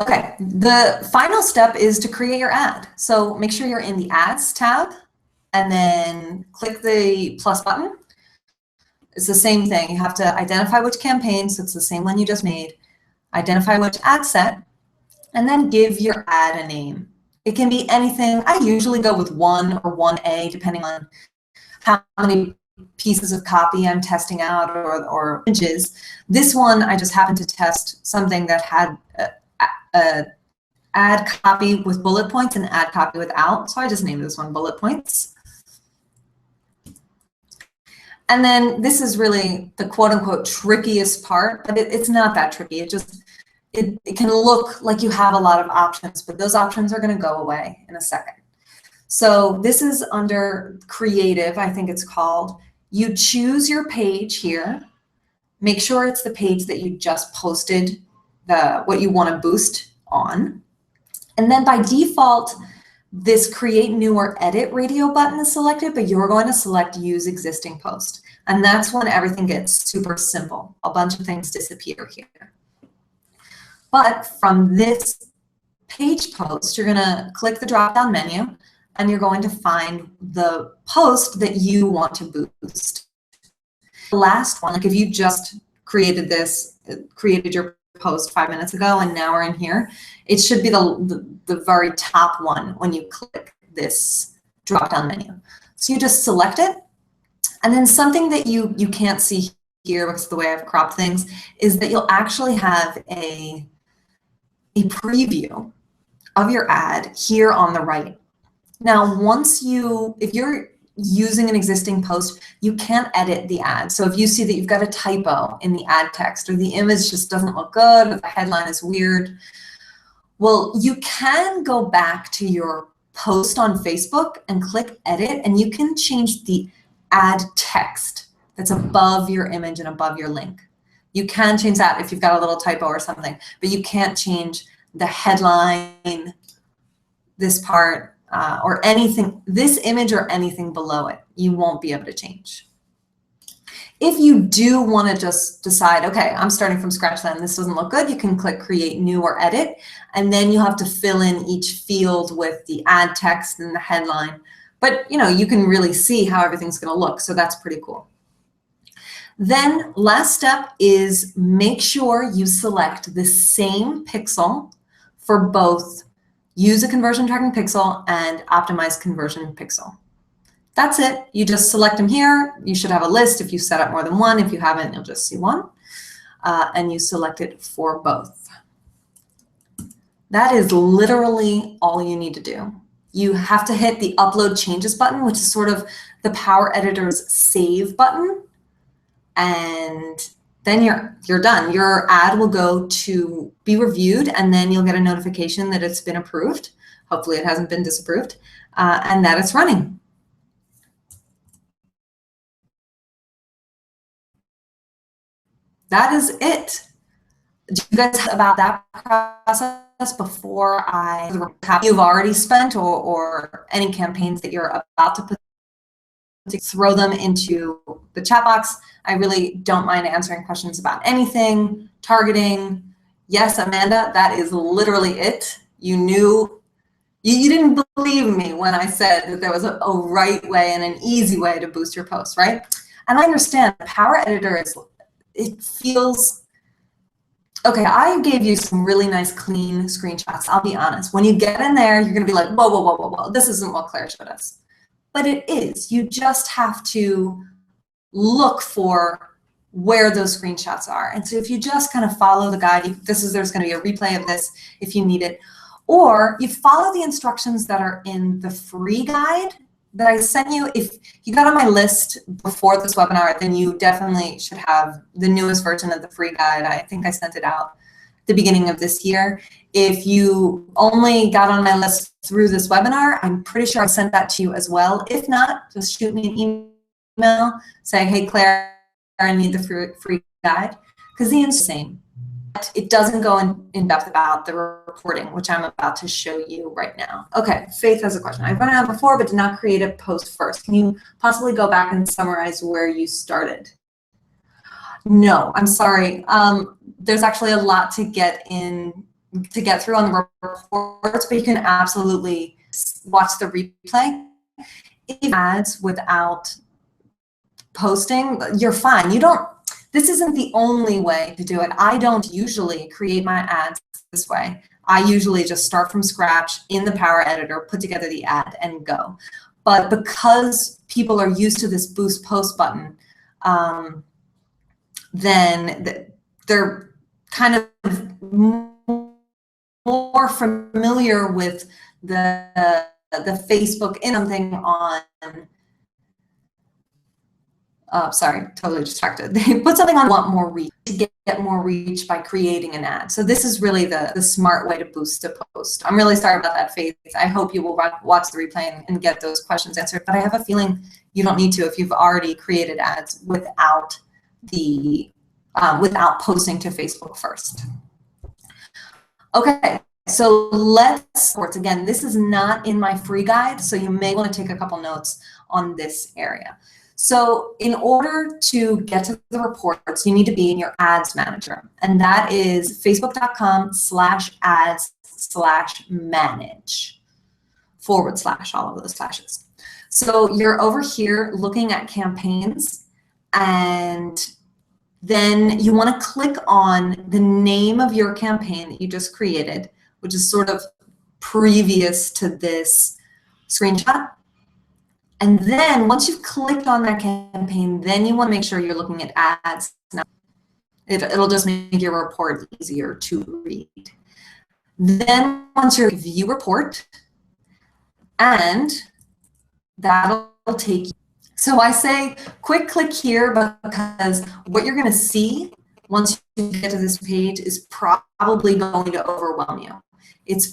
Okay, the final step is to create your ad. So make sure you're in the Ads tab, and then click the plus button. It's the same thing. You have to identify which campaign, so it's the same one you just made, identify which ad set, and then give your ad a name. It can be anything. I usually go with 1 or 1A, depending on how many pieces of copy I'm testing out or images. This one, I just happened to test something that had a ad copy with bullet points and ad copy without, so I just named this one bullet points. And then this is really the quote unquote trickiest part, but it's not that tricky. It can look like you have a lot of options, but those options are going to go away in a second. So this is under creative, I think it's called. You choose your page here. Make sure it's the page that you just posted what you want to boost on. And then by default, this create new or edit radio button is selected, but you're going to select use existing post. And that's when everything gets super simple. A bunch of things disappear here. But from this page post, you're going to click the drop-down menu, and you're going to find the post that you want to boost. The last one, like if you just created your post 5 minutes ago and now we're in here, it should be the very top one when you click this drop-down menu. So you just select it, and then something that you can't see here because of the way I've cropped things is that you'll actually have a preview of your ad here on the right. Now, if you're using an existing post, you can't edit the ad. So if you see that you've got a typo in the ad text, or the image just doesn't look good, or the headline is weird, well, you can go back to your post on Facebook and click edit, and you can change the ad text that's above your image and above your link. You can change that if you've got a little typo or something, but you can't change the headline, this part, or anything, this image or anything below it. You won't be able to change. If you do want to just decide, okay, I'm starting from scratch then, this doesn't look good, you can click create new or edit, and then you have to fill in each field with the ad text and the headline. But you can really see how everything's going to look, so that's pretty cool. Then last step is make sure you select the same pixel for both use a conversion tracking pixel and optimize conversion pixel. That's it. You just select them here. You should have a list if you set up more than one. If you haven't, you'll just see one. And you select it for both. That is literally all you need to do. You have to hit the upload changes button, which is sort of the Power Editor's save button. And then you're done. Your ad will go to be reviewed, and then you'll get a notification that it's been approved. Hopefully it hasn't been disapproved, and that it's running. That is it. Do you guys have about that process before you've already spent or any campaigns that you're about to put? Throw them into the chat box. I really don't mind answering questions about anything, targeting. Yes, Amanda, that is literally it. You didn't believe me when I said that there was a right way and an easy way to boost your posts, right? And I understand Power Editor it feels, okay, I gave you some really nice clean screenshots. I'll be honest. When you get in there, you're going to be like, whoa, whoa, whoa, whoa, whoa. This isn't what Claire showed us. But it is. You just have to look for where those screenshots are. And so if you just kind of follow the guide, there's going to be a replay of this if you need it. Or you follow the instructions that are in the free guide that I sent you. If you got on my list before this webinar, then you definitely should have the newest version of the free guide. I think I sent it out at the beginning of this year. If you only got on my list through this webinar, I'm pretty sure I sent that to you as well. If not, just shoot me an email saying, hey, Claire, I need the free guide, because the answer is the same. It doesn't go in depth about the reporting, which I'm about to show you right now. Okay, Faith has a question. I've run out before, but did not create a post first. Can you possibly go back and summarize where you started? No, I'm sorry. There's actually a lot to get through on the reports, but you can absolutely watch the replay. If you ads without posting, you're fine. This isn't the only way to do it. I don't usually create my ads this way. I usually just start from scratch in the Power Editor, put together the ad, and go. But because people are used to this Boost Post button, then they're kind of more familiar with the Facebook in something on. Sorry, totally distracted. They put something on, want more reach, to get more reach by creating an ad. So this is really the smart way to boost a post. I'm really sorry about that, Faith. I hope you will watch the replay and get those questions answered. But I have a feeling you don't need to if you've already created ads without posting to Facebook first. Okay, so again, this is not in my free guide, so you may want to take a couple notes on this area. So in order to get to the reports, you need to be in your ads manager, and that is facebook.com/ads/manage / all of those slashes. So you're over here looking at campaigns, and then you want to click on the name of your campaign that you just created, which is sort of previous to this screenshot. And then once you've clicked on that campaign, then you want to make sure you're looking at ads. Now, it'll just make your report easier to read. Then once you're view report, and that'll take you. So I say quick click here because what you're going to see once you get to this page is probably going to overwhelm you. It's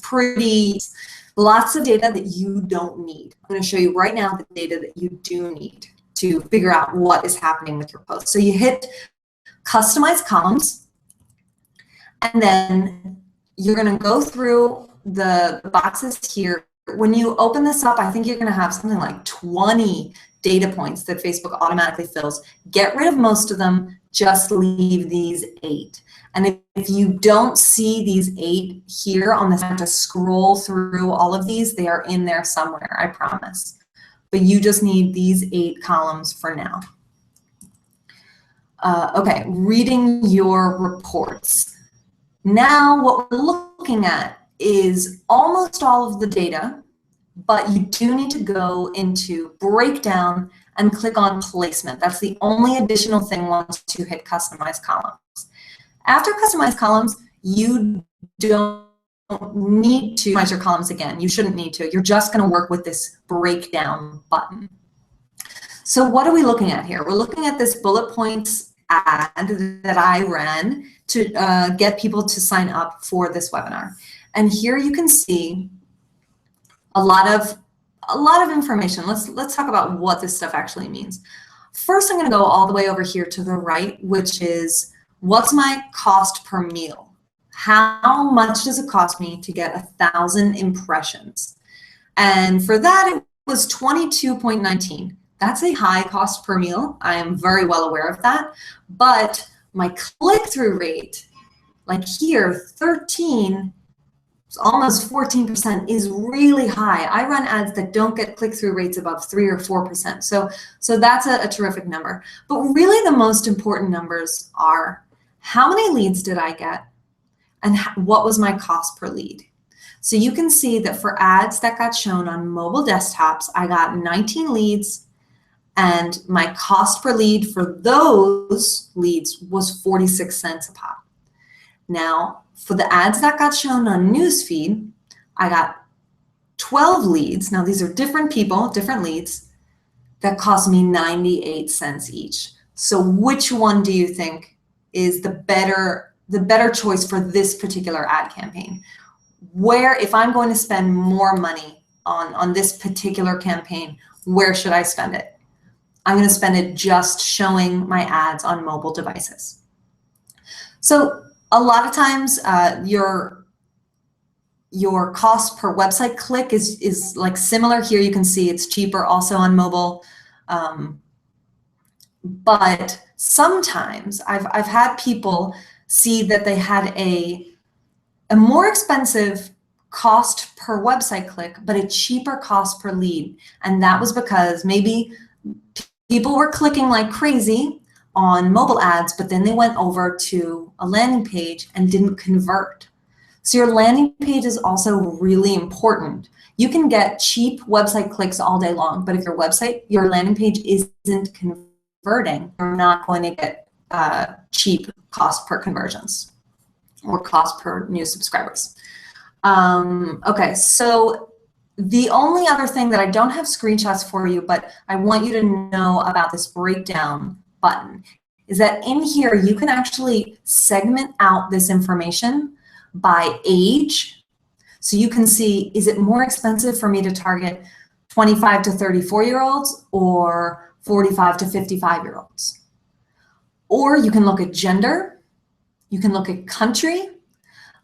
lots of data that you don't need. I'm going to show you right now the data that you do need to figure out what is happening with your post. So you hit customize columns, and then you're going to go through the boxes here. When you open this up, I think you're going to have something like 20 data points that Facebook automatically fills. Get rid of most of them, just leave these 8. And if you don't see these 8 here on this, I have to scroll through all of these. They are in there somewhere, I promise. But you just need these 8 columns for now. Okay, reading your reports. Now what we're looking at is almost all of the data, but you do need to go into breakdown and click on placement. That's the only additional thing once you hit customize columns. After customize columns, you don't need to customize your columns again. You shouldn't need to. You're just going to work with this breakdown button. So what are we looking at here? We're looking at this bullet points ad that I ran to get people to sign up for this webinar. And here you can see a lot of information. Let's talk about what this stuff actually means. First, I'm going to go all the way over here to the right, which is what's my cost per meal? How much does it cost me to get 1,000 impressions? And for that, it was 22.19. That's a high cost per meal. I am very well aware of that. But my click-through rate, like here, 13, almost 14% is really high. I run ads that don't get click-through rates above 3 or 4%. So that's a terrific number. But really the most important numbers are how many leads did I get and what was my cost per lead? So you can see that for ads that got shown on mobile desktops, I got 19 leads and my cost per lead for those leads was 46 cents a pop. Now, for the ads that got shown on Newsfeed, I got 12 leads. Now, these are different people, different leads, that cost me 98 cents each. So which one do you think is the better choice for this particular ad campaign? Where, if I'm going to spend more money on this particular campaign, where should I spend it? I'm going to spend it just showing my ads on mobile devices. So a lot of times your cost per website click is like similar here. You can see it's cheaper also on mobile. But sometimes I've had people see that they had a more expensive cost per website click, but a cheaper cost per lead. And that was because maybe people were clicking like crazy on mobile ads, but then they went over to a landing page and didn't convert. So your landing page is also really important. You can get cheap website clicks all day long, but if your landing page isn't converting, you're not going to get cheap cost per conversions or cost per new subscribers. Okay, so the only other thing that I don't have screenshots for you, but I want you to know about this breakdown button, is that in here you can actually segment out this information by age. So you can see, is it more expensive for me to target 25 to 34-year-olds or 45 to 55-year-olds? Or you can look at gender, you can look at country.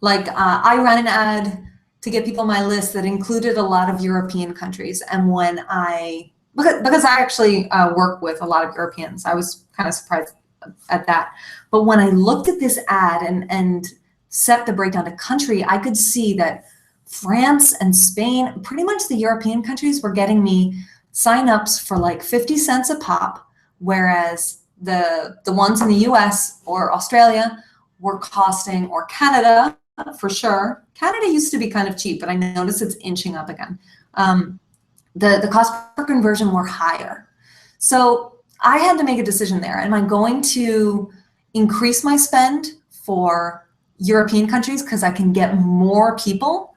Like I ran an ad to get people on my list that included a lot of European countries. And when because I actually work with a lot of Europeans, I was kind of surprised at that. But when I looked at this ad and set the breakdown to country, I could see that France and Spain, pretty much the European countries, were getting me signups for like 50 cents a pop, whereas the ones in the US or Australia were costing, or Canada for sure. Canada used to be kind of cheap, but I noticed it's inching up again. The cost per conversion were higher. So I had to make a decision there. Am I going to increase my spend for European countries because I can get more people?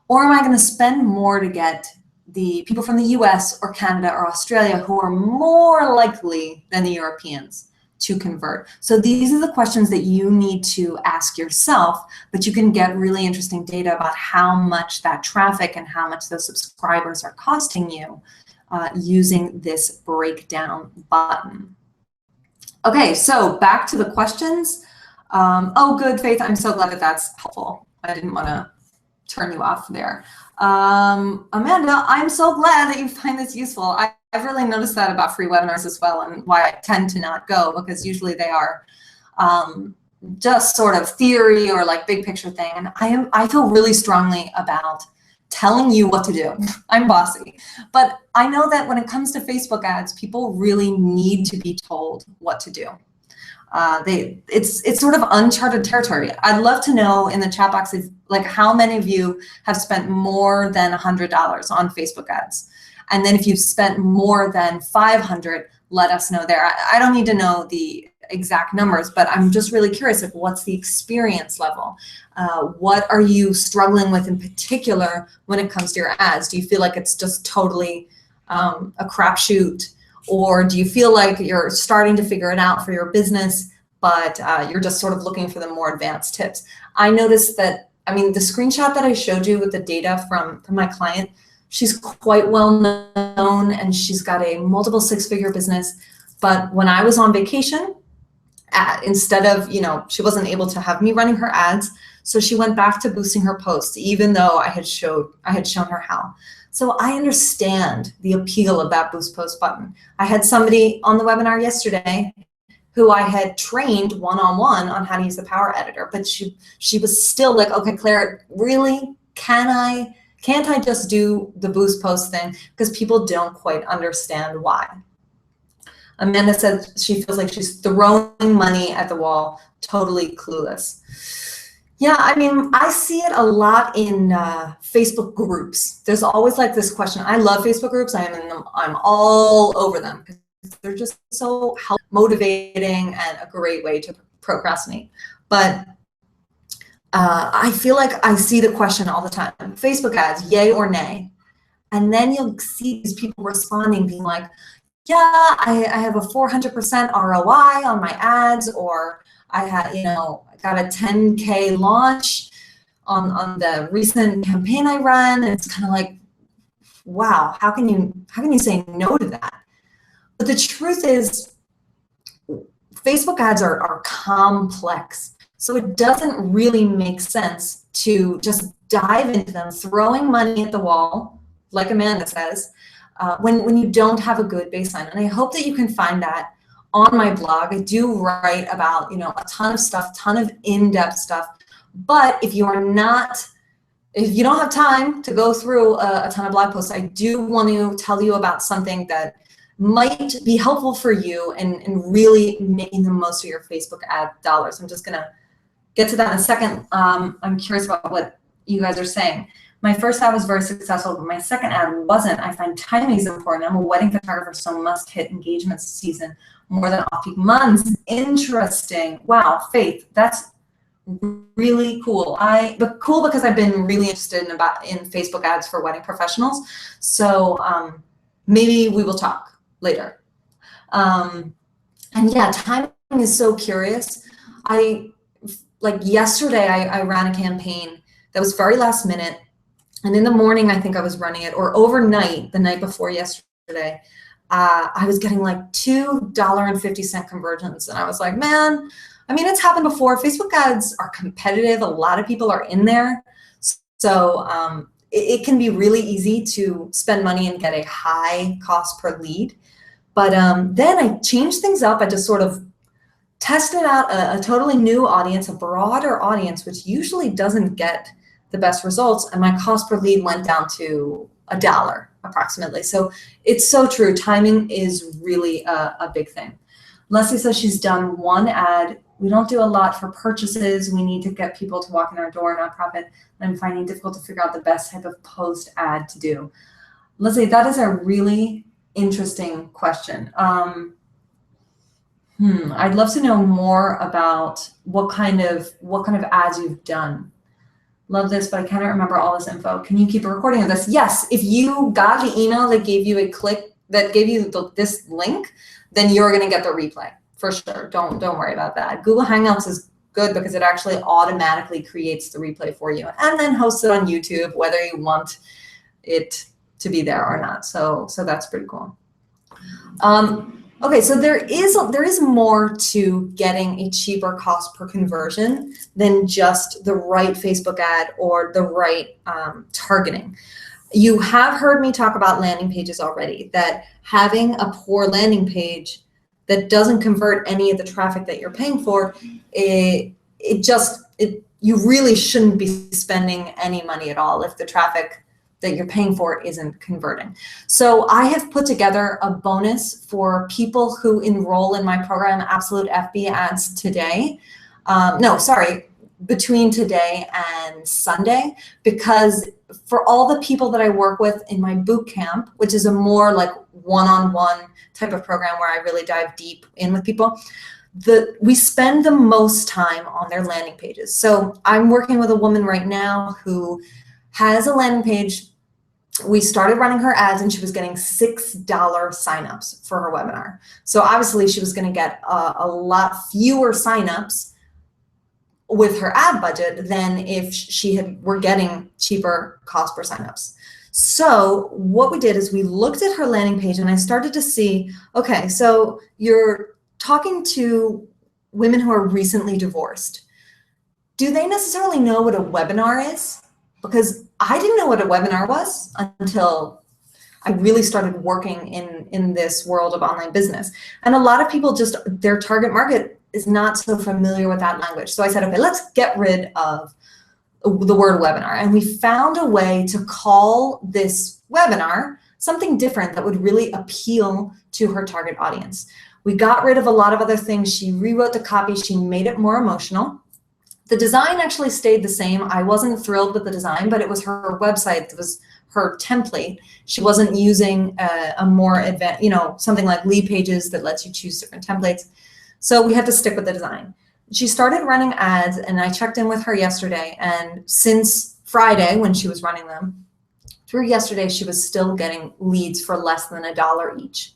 Or am I going to spend more to get the people from the US or Canada or Australia who are more likely than the Europeans to convert? So these are the questions that you need to ask yourself, but you can get really interesting data about how much that traffic and how much those subscribers are costing you using this breakdown button. Okay, so back to the questions. Oh, good, Faith. I'm so glad that that's helpful. I didn't want to turn you off there. Amanda, I'm so glad that you find this useful. I've really noticed that about free webinars as well, and why I tend to not go, because usually they are just sort of theory or like big picture thing. And I feel really strongly about telling you what to do. I'm bossy. But I know that when it comes to Facebook ads, people really need to be told what to do. It's sort of uncharted territory. I'd love to know in the chat box if, like, how many of you have spent more than $100 on Facebook ads? And then if you've spent more than 500, let us know there. I don't need to know the exact numbers, but I'm just really curious of what's the experience level. What are you struggling with in particular when it comes to your ads? Do you feel like it's just totally a crapshoot? Or do you feel like you're starting to figure it out for your business, but you're just sort of looking for the more advanced tips? I noticed that, I mean, the screenshot that I showed you with the data from my client, she's quite well known and she's got a multiple six-figure business. But when I was on vacation, instead of, she wasn't able to have me running her ads, so she went back to boosting her posts, even though I had shown her how. So I understand the appeal of that boost post button. I had somebody on the webinar yesterday who I had trained one-on-one on how to use the Power Editor, but she was still like, okay, Claire, really, can't I just do the boost post thing? Because people don't quite understand why. Amanda said she feels like she's throwing money at the wall, totally clueless. Yeah, I mean, I see it a lot in Facebook groups. There's always like this question. I love Facebook groups. I am in them. I'm all over them because they're just so motivating and a great way to procrastinate. But I feel like I see the question all the time. Facebook ads, yay or nay? And then you'll see these people responding, being like, yeah, I have a 400% ROI on my ads, or I had, got a 10K launch on the recent campaign I ran. And it's kind of like, wow, how can you say no to that? But the truth is, Facebook ads are complex. So it doesn't really make sense to just dive into them, throwing money at the wall, like Amanda says, when you don't have a good baseline. And I hope that you can find that on my blog. I do write about, a ton of stuff, ton of in-depth stuff. But if you don't have time to go through a ton of blog posts, I do want to tell you about something that might be helpful for you in really making the most of your Facebook ad dollars. I'm just going to get to that in a second. I'm curious about what you guys are saying. My first ad was very successful, but my second ad wasn't. I find timing is important. I'm a wedding photographer, so must hit engagement season more than off-peak months. Interesting. Wow, Faith, that's really cool. But cool because I've been really interested in Facebook ads for wedding professionals. So maybe we will talk later. And yeah, timing is so curious. Like yesterday, I ran a campaign that was very last minute. And in the morning, I think I was running it, or overnight, the night before yesterday, I was getting like $2.50 conversions. And I was like, man, I mean, it's happened before. Facebook ads are competitive. A lot of people are in there. So it can be really easy to spend money and get a high cost per lead. But then I changed things up. I just sort of tested out a totally new audience, a broader audience, which usually doesn't get the best results, and my cost per lead went down to $1 approximately. So it's so true. Timing is really a big thing. Leslie says she's done one ad. We don't do a lot for purchases. We need to get people to walk in our door, nonprofit. I'm finding it difficult to figure out the best type of post ad to do. Leslie, that is a really interesting question. I'd love to know more about what kind of ads you've done. Love this, but I cannot remember all this info. Can you keep a recording of this? Yes, if you got the email that gave you this link, then you're gonna get the replay for sure. Don't worry about that. Google Hangouts is good because it actually automatically creates the replay for you and then hosts it on YouTube, whether you want it to be there or not. So that's pretty cool. Okay, so there is more to getting a cheaper cost per conversion than just the right Facebook ad or the right targeting. You have heard me talk about landing pages already, that having a poor landing page that doesn't convert any of the traffic that you're paying for, you really shouldn't be spending any money at all if the traffic that you're paying for isn't converting. So I have put together a bonus for people who enroll in my program, Absolute FB Ads today. Between today and Sunday, because for all the people that I work with in my boot camp, which is a more like one-on-one type of program where I really dive deep in with people, we spend the most time on their landing pages. So I'm working with a woman right now who has a landing page. We started running her ads and she was getting $6 signups for her webinar. So obviously she was going to get a lot fewer signups with her ad budget than if were getting cheaper cost per signups. So what we did is we looked at her landing page and I started to see, okay, so you're talking to women who are recently divorced. Do they necessarily know what a webinar is? Because I didn't know what a webinar was until I really started working in this world of online business. And a lot of people their target market is not so familiar with that language. So I said, okay, let's get rid of the word webinar. And we found a way to call this webinar something different that would really appeal to her target audience. We got rid of a lot of other things. She rewrote the copy. She made it more emotional. The design actually stayed the same. I wasn't thrilled with the design, but it was her website. It was her template. She wasn't using a more advanced, something like Lead Pages that lets you choose different templates. So we had to stick with the design. She started running ads, and I checked in with her yesterday. And since Friday, when she was running them, through yesterday, she was still getting leads for less than $1 each.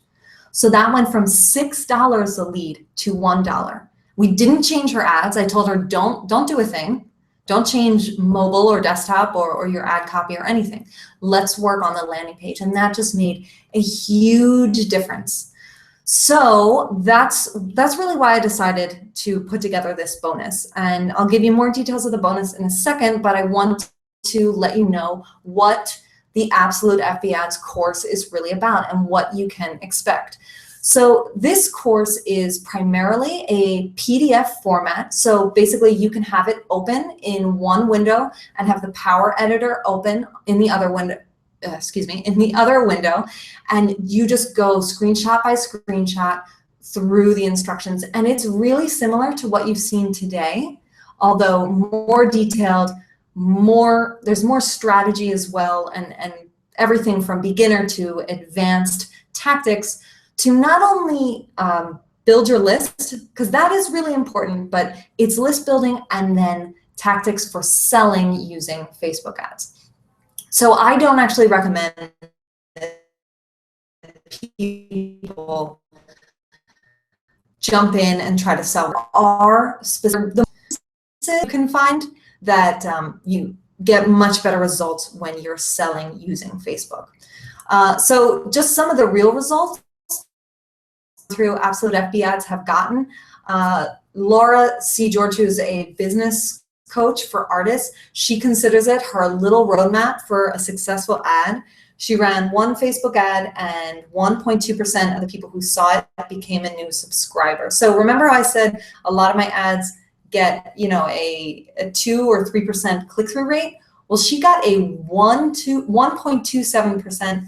So that went from $6 a lead to $1. We didn't change her ads. I told her, don't do a thing. Don't change mobile or desktop or your ad copy or anything. Let's work on the landing page. And that just made a huge difference. So that's really why I decided to put together this bonus. And I'll give you more details of the bonus in a second, but I want to let you know what the Absolute FB Ads course is really about and what you can expect. So this course is primarily a PDF format. So basically you can have it open in one window and have the Power Editor open in the other window, and you just go screenshot by screenshot through the instructions. And it's really similar to what you've seen today, although more detailed, there's more strategy as well, and everything from beginner to advanced tactics to not only build your list, because that is really important, but it's list building and then tactics for selling using Facebook ads. So I don't actually recommend people jump in and try to sell. Are specific you can find that you get much better results when you're selling using Facebook. So just some of the real results through Absolute FB Ads have gotten. Laura C. George, who's a business coach for artists, she considers it her little roadmap for a successful ad. She ran one Facebook ad, and 1.2% of the people who saw it became a new subscriber. So remember I said a lot of my ads get a 2 or 3% click-through rate? Well, she got a 1.27%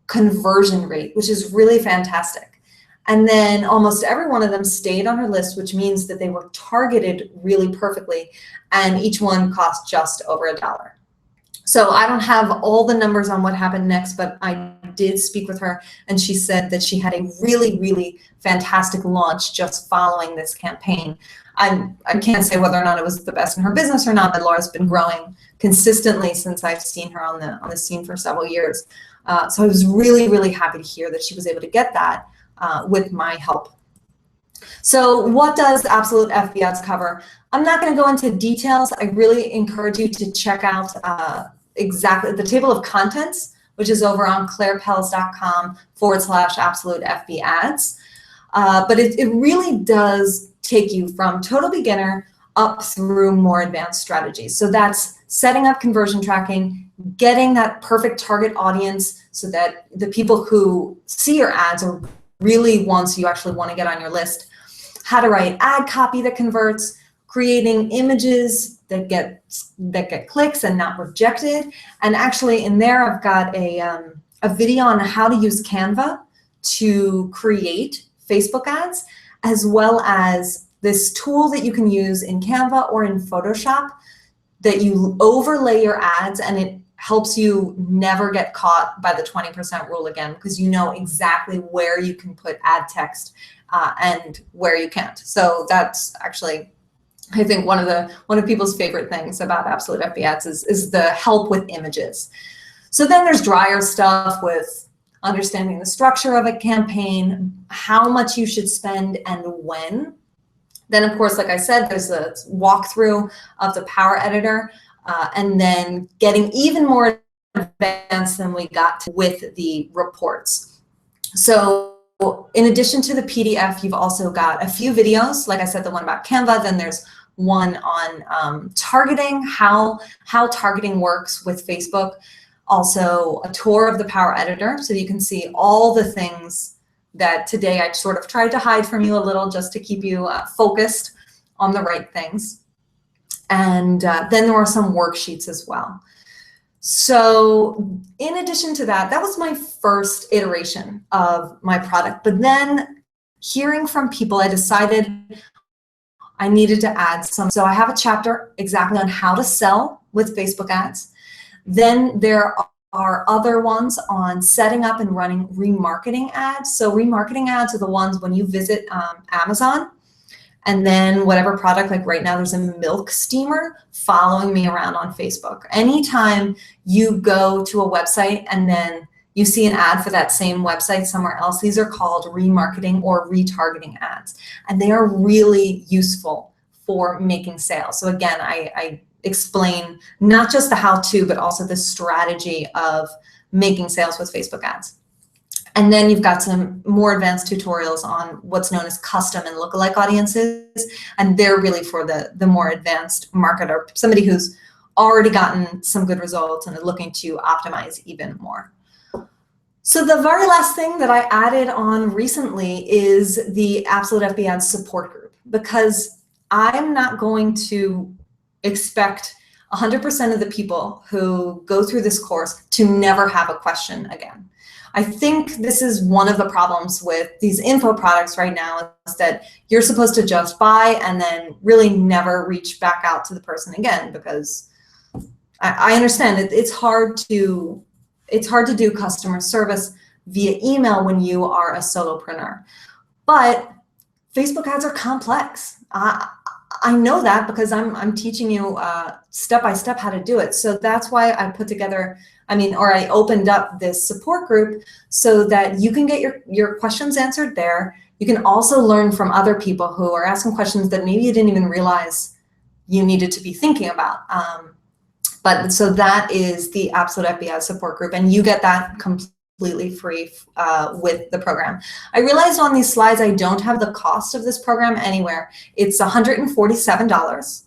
conversion rate, which is really fantastic. And then almost every one of them stayed on her list, which means that they were targeted really perfectly, and each one cost just over $1. So I don't have all the numbers on what happened next, but I did speak with her, and she said that she had a really, really fantastic launch just following this campaign. I can't say whether or not it was the best in her business or not, but Laura's been growing consistently since I've seen her on the scene for several years. So I was really, really happy to hear that she was able to get that with my help. So what does Absolute FB Ads cover? I'm not going to go into details. I really encourage you to check out exactly the table of contents, which is over on clairepells.com/Absolute FB Ads. But it really does take you from total beginner up through more advanced strategies. So that's setting up conversion tracking, getting that perfect target audience so that the people who see your ads are really ones you actually want to get on your list, how to write ad copy that converts, creating images that get clicks and not rejected. And actually in there I've got a video on how to use Canva to create Facebook ads, as well as this tool that you can use in Canva or in Photoshop that you overlay your ads, and it helps you never get caught by the 20% rule again, because you know exactly where you can put ad text and where you can't. So that's actually, I think, one of people's favorite things about Absolute FB Ads is the help with images. So then there's drier stuff with understanding the structure of a campaign, how much you should spend and when. Then, of course, like I said, there's a walkthrough of the Power Editor, and then getting even more advanced than we got to with the reports. So in addition to the PDF, you've also got a few videos. Like I said, the one about Canva, then there's one on targeting, how targeting works with Facebook. Also a tour of the Power Editor, so you can see all the things that today I sort of tried to hide from you a little just to keep you focused on the right things. And then there were some worksheets as well. So in addition to that, that was my first iteration of my product. But then hearing from people, I decided I needed to add some. So I have a chapter exactly on how to sell with Facebook ads. Then there are other ones on setting up and running remarketing ads. So remarketing ads are the ones when you visit Amazon, and then whatever product, like right now there's a milk steamer following me around on Facebook. Anytime you go to a website and then you see an ad for that same website somewhere else, these are called remarketing or retargeting ads. And they are really useful for making sales. So again, I explain not just the how-to, but also the strategy of making sales with Facebook ads. And then you've got some more advanced tutorials on what's known as custom and lookalike audiences. And they're really for the more advanced marketer, somebody who's already gotten some good results and are looking to optimize even more. So the very last thing that I added on recently is the Absolute FB Ads support group, because I'm not going to expect 100% of the people who go through this course to never have a question again. I think this is one of the problems with these info products right now, is that you're supposed to just buy and then really never reach back out to the person again, because I understand it's hard to do customer service via email when you are a solopreneur. But Facebook ads are complex. I know that because I'm teaching you step by step how to do it. So that's why I put together, I opened up this support group so that you can get your questions answered there. You can also learn from other people who are asking questions that maybe you didn't even realize you needed to be thinking about. But so that is the Absolute FB Ads support group, and you get that completely free with the program. I realized on these slides I don't have the cost of this program anywhere. It's $147.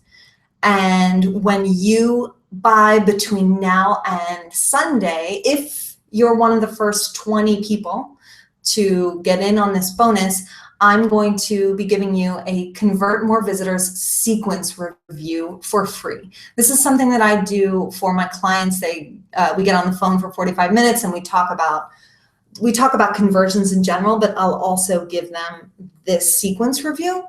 And when you buy between now and Sunday, if you're one of the first 20 people to get in on this bonus, I'm going to be giving you a Convert More Visitors sequence review for free. This is something that I do for my clients. We get on the phone for 45 minutes and we talk about conversions in general, but I'll also give them this sequence review.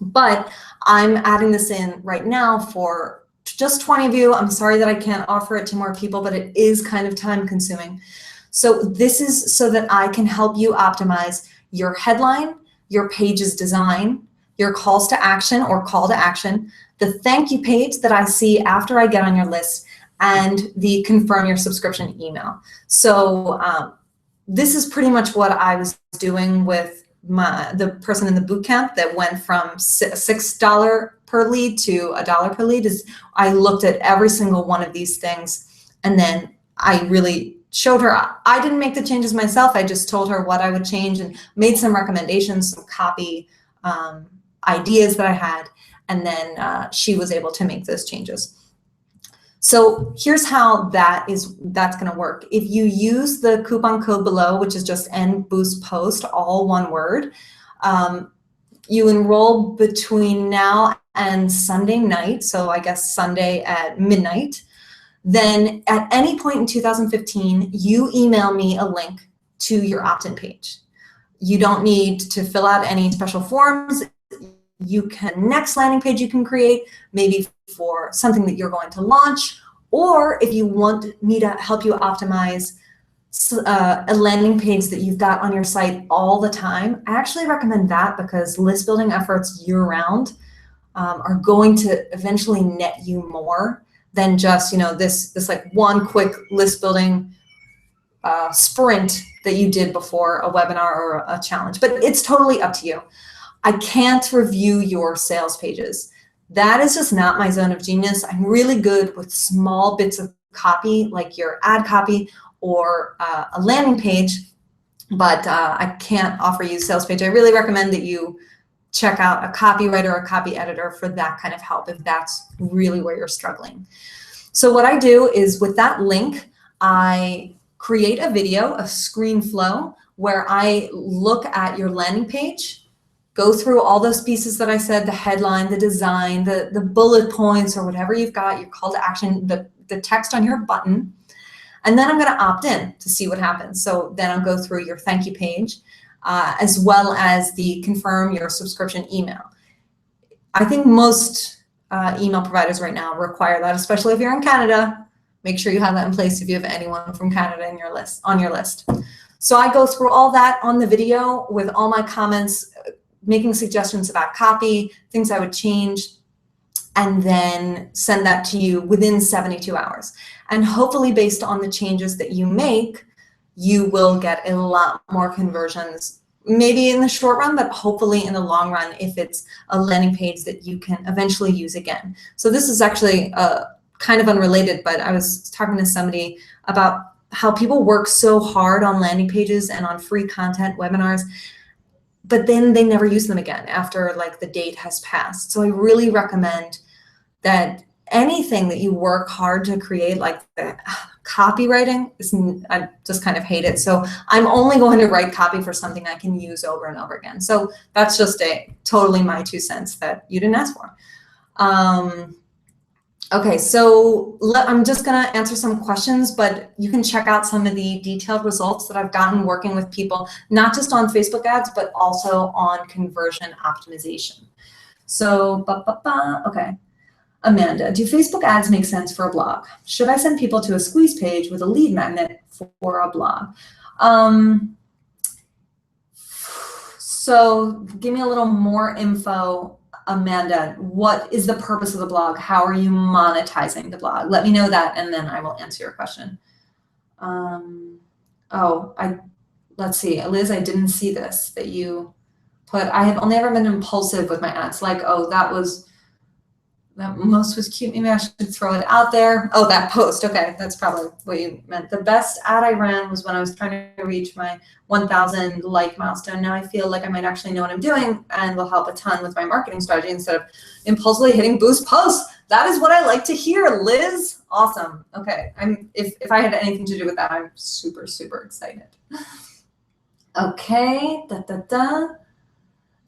But I'm adding this in right now for just 20 of you. I'm sorry that I can't offer it to more people, but it is kind of time consuming. So this is so that I can help you optimize your headline, your page's design, your calls to action or call to action, the thank you page that I see after I get on your list, and the confirm your subscription email. So this is pretty much what I was doing with the person in the boot camp that went from $6 per lead to $1 per lead. Is I looked at every single one of these things, and then I really showed her. I didn't make the changes myself. I just told her what I would change and made some recommendations, some copy ideas that I had, and then she was able to make those changes. So here's how that's going to work. If you use the coupon code below, which is just NBoostPost, all one word, you enroll between now and Sunday night, so I guess Sunday at midnight. Then at any point in 2015, you email me a link to your opt-in page. You don't need to fill out any special forms. Next landing page you can create, maybe for something that you're going to launch, or if you want me to help you optimize a landing page that you've got on your site all the time. I actually recommend that, because list building efforts year-round are going to eventually net you more than just this like one quick list building sprint that you did before a webinar or a challenge. But it's totally up to you. I can't review your sales pages. That is just not my zone of genius. I'm really good with small bits of copy, like your ad copy or a landing page, but I can't offer you sales page. I really recommend that you check out a copywriter or a copy editor for that kind of help if that's really where you're struggling. So what I do is, with that link, I create a video, a screen flow, where I look at your landing page, Go through all those pieces that I said, the headline, the design, the bullet points, or whatever you've got, your call to action, the text on your button. And then I'm going to opt in to see what happens. So then I'll go through your thank you page, as well as the confirm your subscription email. I think most email providers right now require that, especially if you're in Canada. Make sure you have that in place if you have anyone from Canada in your list, on your list. So I go through all that on the video with all my comments, making suggestions about copy, things I would change, and then send that to you within 72 hours. And hopefully based on the changes that you make, you will get a lot more conversions, maybe in the short run, but hopefully in the long run if it's a landing page that you can eventually use again. So this is actually kind of unrelated, but I was talking to somebody about how people work so hard on landing pages and on free content webinars, but then they never use them again after like the date has passed. So I really recommend that anything that you work hard to create, like the copywriting, I just kind of hate it. So I'm only going to write copy for something I can use over and over again. So that's just totally my 2 cents that you didn't ask for. Okay, so I'm just gonna answer some questions, but you can check out some of the detailed results that I've gotten working with people, not just on Facebook ads, but also on conversion optimization. So, okay. Amanda, do Facebook ads make sense for a blog? Should I send people to a squeeze page with a lead magnet for a blog? So give me a little more info, Amanda. What is the purpose of the blog? How are you monetizing the blog? Let me know that, and then I will answer your question. Let's see, Liz, I didn't see this that you put. I have only ever been impulsive with my ads. Like, oh, that most was cute. Maybe I should throw it out there. Oh, that post. Okay, that's probably what you meant. The best ad I ran was when I was trying to reach my 1,000 like milestone. Now I feel like I might actually know what I'm doing and will help a ton with my marketing strategy instead of impulsively hitting boost posts. That is what I like to hear, Liz. Awesome. Okay, if I had anything to do with that, I'm super, super excited. Okay,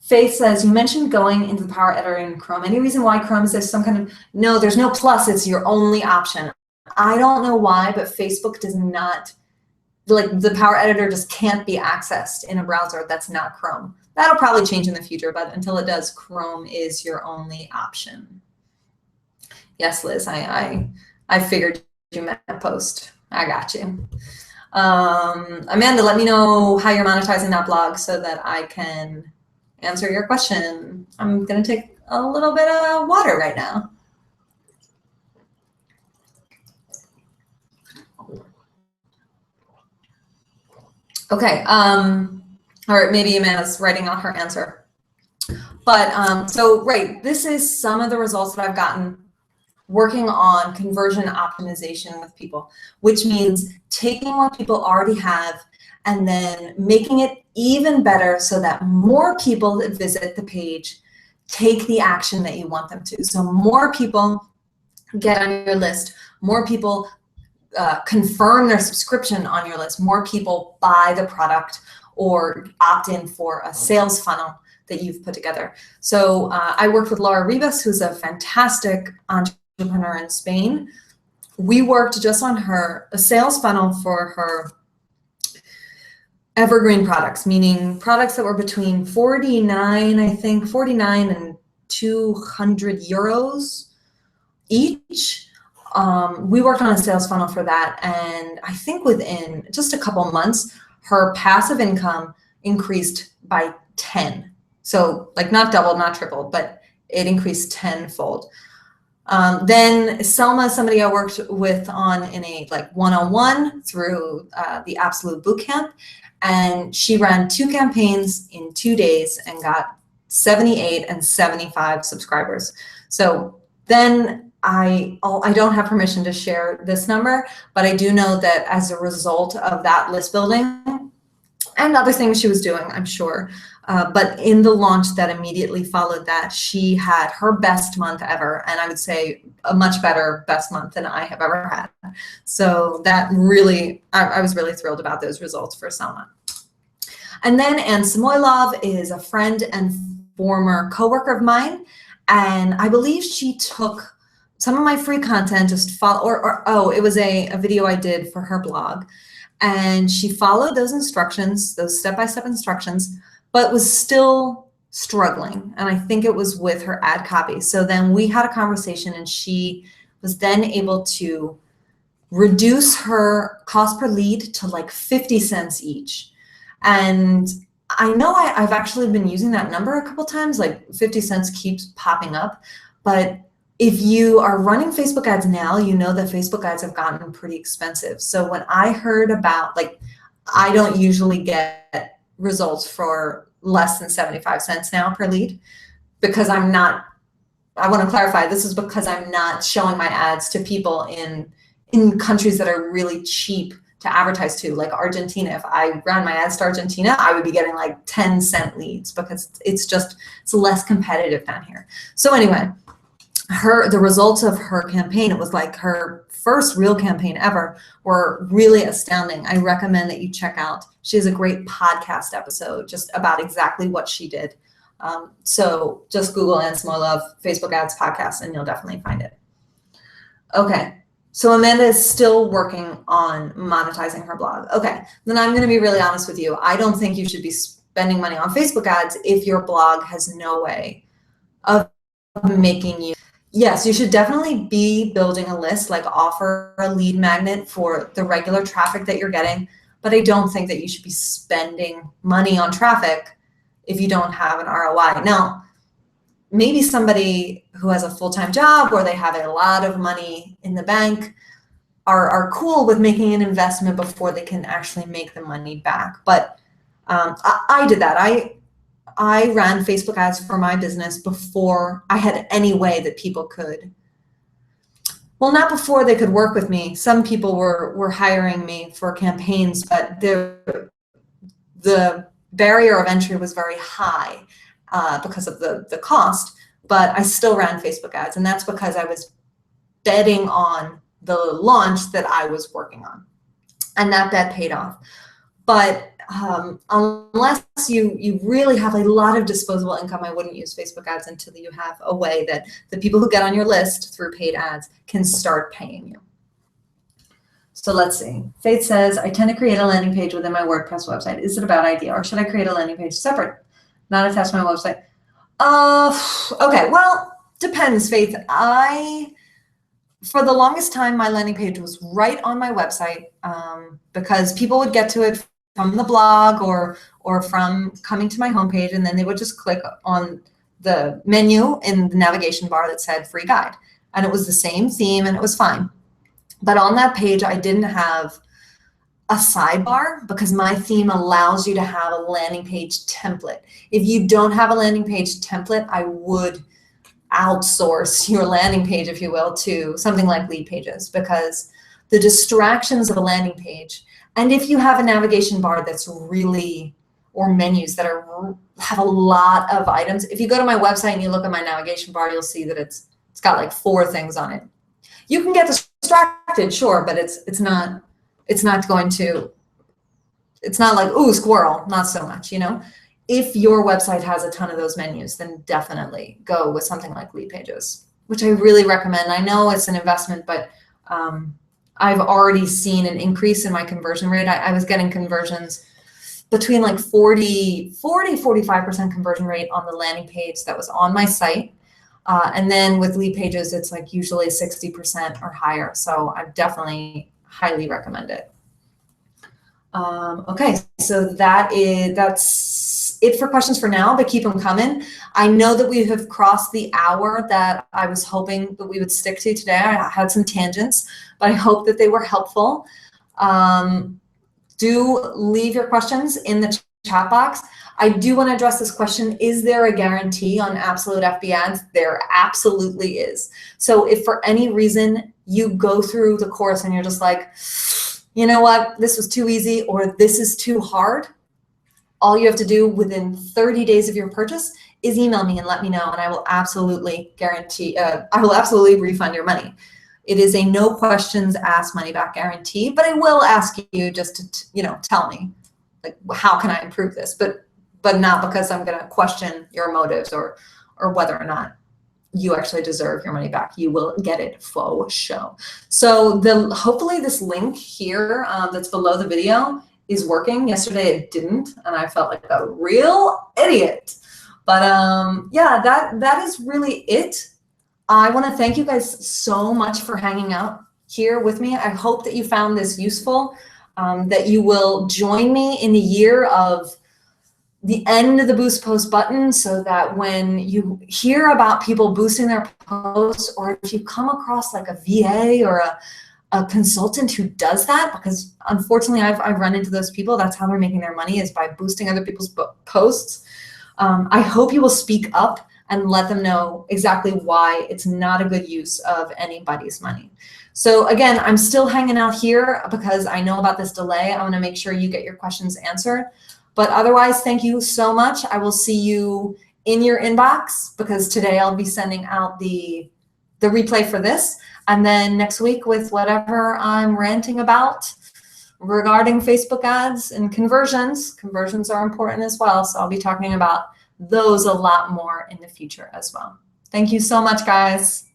Faith says, you mentioned going into the Power Editor in Chrome. Any reason why Chrome is there some kind of, no, there's no plus, it's your only option. I don't know why, but Facebook does not, like the Power Editor just can't be accessed in a browser that's not Chrome. That'll probably change in the future, but until it does, Chrome is your only option. Yes, Liz, I figured you meant a post. I got you. Amanda, let me know how you're monetizing that blog so that I can answer your question. I'm gonna take a little bit of water right now. Okay, all right, maybe Amanda's writing out her answer. But so right, this is some of the results that I've gotten working on conversion optimization with people, which means taking what people already have and then making it even better so that more people that visit the page take the action that you want them to. So more people get on your list, more people confirm their subscription on your list, more people buy the product or opt in for a sales funnel that you've put together. So I worked with Laura Ribas, who's a fantastic entrepreneur in Spain. We worked just on a sales funnel for her evergreen products, meaning products that were between 49 and 200 euros each. We worked on a sales funnel for that, and I think within just a couple months, her passive income increased by 10. So like not double, not triple, but it increased 10-fold. Then Selma, somebody I worked with in a one-on-one through the Absolute Bootcamp, and she ran 2 campaigns in 2 days and got 78 and 75 subscribers. So then I don't have permission to share this number, but I do know that as a result of that list building and other things she was doing, I'm sure, but in the launch that immediately followed that, she had her best month ever, and I would say a much better best month than I have ever had. So that really, I was really thrilled about those results for Selma. And then Anne Samoylov is a friend and former coworker of mine, and I believe she took some of my free content, just it was a video I did for her blog, and she followed those instructions, those step-by-step instructions, but was still struggling. And I think it was with her ad copy. So then we had a conversation, and she was then able to reduce her cost per lead to like 50 cents each. And I know I've actually been using that number a couple times, like 50 cents keeps popping up. But if you are running Facebook ads now, you know that Facebook ads have gotten pretty expensive. So when I heard about, like, I don't usually get results for less than 75 cents now per lead, because I want to clarify, this is because I'm not showing my ads to people in countries that are really cheap to advertise to, like Argentina. If I ran my ads to Argentina, I would be getting like 10-cent leads, because it's less competitive down here. So anyway, the results of her campaign, it was like her first real campaign ever, were really astounding. I recommend that you check out. She has a great podcast episode just about exactly what she did. So just Google Ann Smolov Facebook ads podcast, and you'll definitely find it. Okay. So Amanda is still working on monetizing her blog. Okay, then I'm going to be really honest with you. I don't think you should be spending money on Facebook ads if your blog has no way of making you. Yes, you should definitely be building a list, like offer a lead magnet for the regular traffic that you're getting. But I don't think that you should be spending money on traffic if you don't have an ROI. Now, maybe somebody who has a full-time job, or they have a lot of money in the bank, are cool with making an investment before they can actually make the money back. But I did that. I ran Facebook ads for my business before I had any way that people could, well, not before they could work with me. Some people were hiring me for campaigns, but the barrier of entry was very high. Because of the cost, but I still ran Facebook ads, and that's because I was betting on the launch that I was working on, and that bet paid off. But unless you really have a lot of disposable income, I wouldn't use Facebook ads until you have a way that the people who get on your list through paid ads can start paying you. So let's see. Faith says, I tend to create a landing page within my WordPress website. Is it a bad idea, or should I create a landing page separate, not attached to my website? Okay, well, depends, Faith. For the longest time, my landing page was right on my website, because people would get to it from the blog or from coming to my homepage, and then they would just click on the menu in the navigation bar that said free guide. And it was the same theme, and it was fine. But on that page, I didn't have a sidebar, because my theme allows you to have a landing page template. If you don't have a landing page template, I would outsource your landing page, if you will, to something like Leadpages, because the distractions of a landing page, and if you have a navigation bar that's really, or menus that have a lot of items. If you go to my website and you look at my navigation bar, you'll see that it's got like 4 things on it. You can get distracted, sure, but it's not like, ooh, squirrel, not so much, you know? If your website has a ton of those menus, then definitely go with something like Leadpages, which I really recommend. I know it's an investment, but I've already seen an increase in my conversion rate. I was getting conversions between like 45% conversion rate on the landing page that was on my site. And then with Leadpages, it's like usually 60% or higher. So I definitely highly recommend it. Okay, so that's it for questions for now, but keep them coming. I know that we have crossed the hour that I was hoping that we would stick to today. I had some tangents, but I hope that they were helpful. Do leave your questions in the chat box. I do want to address this question. Is there a guarantee on Absolute FB ads? There absolutely is. So if for any reason you go through the course and you're just like, you know what, this was too easy, or this is too hard, all you have to do within 30 days of your purchase is email me and let me know, and I will absolutely refund your money. It is a no questions asked money back guarantee, but I will ask you just to, tell me, like, how can I improve this? But but not because I'm going to question your motives or whether or not you actually deserve your money back. You will get it for show. So hopefully this link here that's below the video is working. Yesterday it didn't, and I felt like a real idiot. But yeah, that is really it. I want to thank you guys so much for hanging out here with me. I hope that you found this useful, that you will join me in the year of the end of the boost post button, so that when you hear about people boosting their posts, or if you come across like a VA or a consultant who does that, because unfortunately I've run into those people, that's how they're making their money, is by boosting other people's posts. I hope you will speak up and let them know exactly why it's not a good use of anybody's money. So again, I'm still hanging out here because I know about this delay. I want to make sure you get your questions answered. But otherwise, thank you so much. I will see you in your inbox, because today I'll be sending out the replay for this. And then next week with whatever I'm ranting about regarding Facebook ads and conversions. Conversions are important as well. So I'll be talking about those a lot more in the future as well. Thank you so much, guys.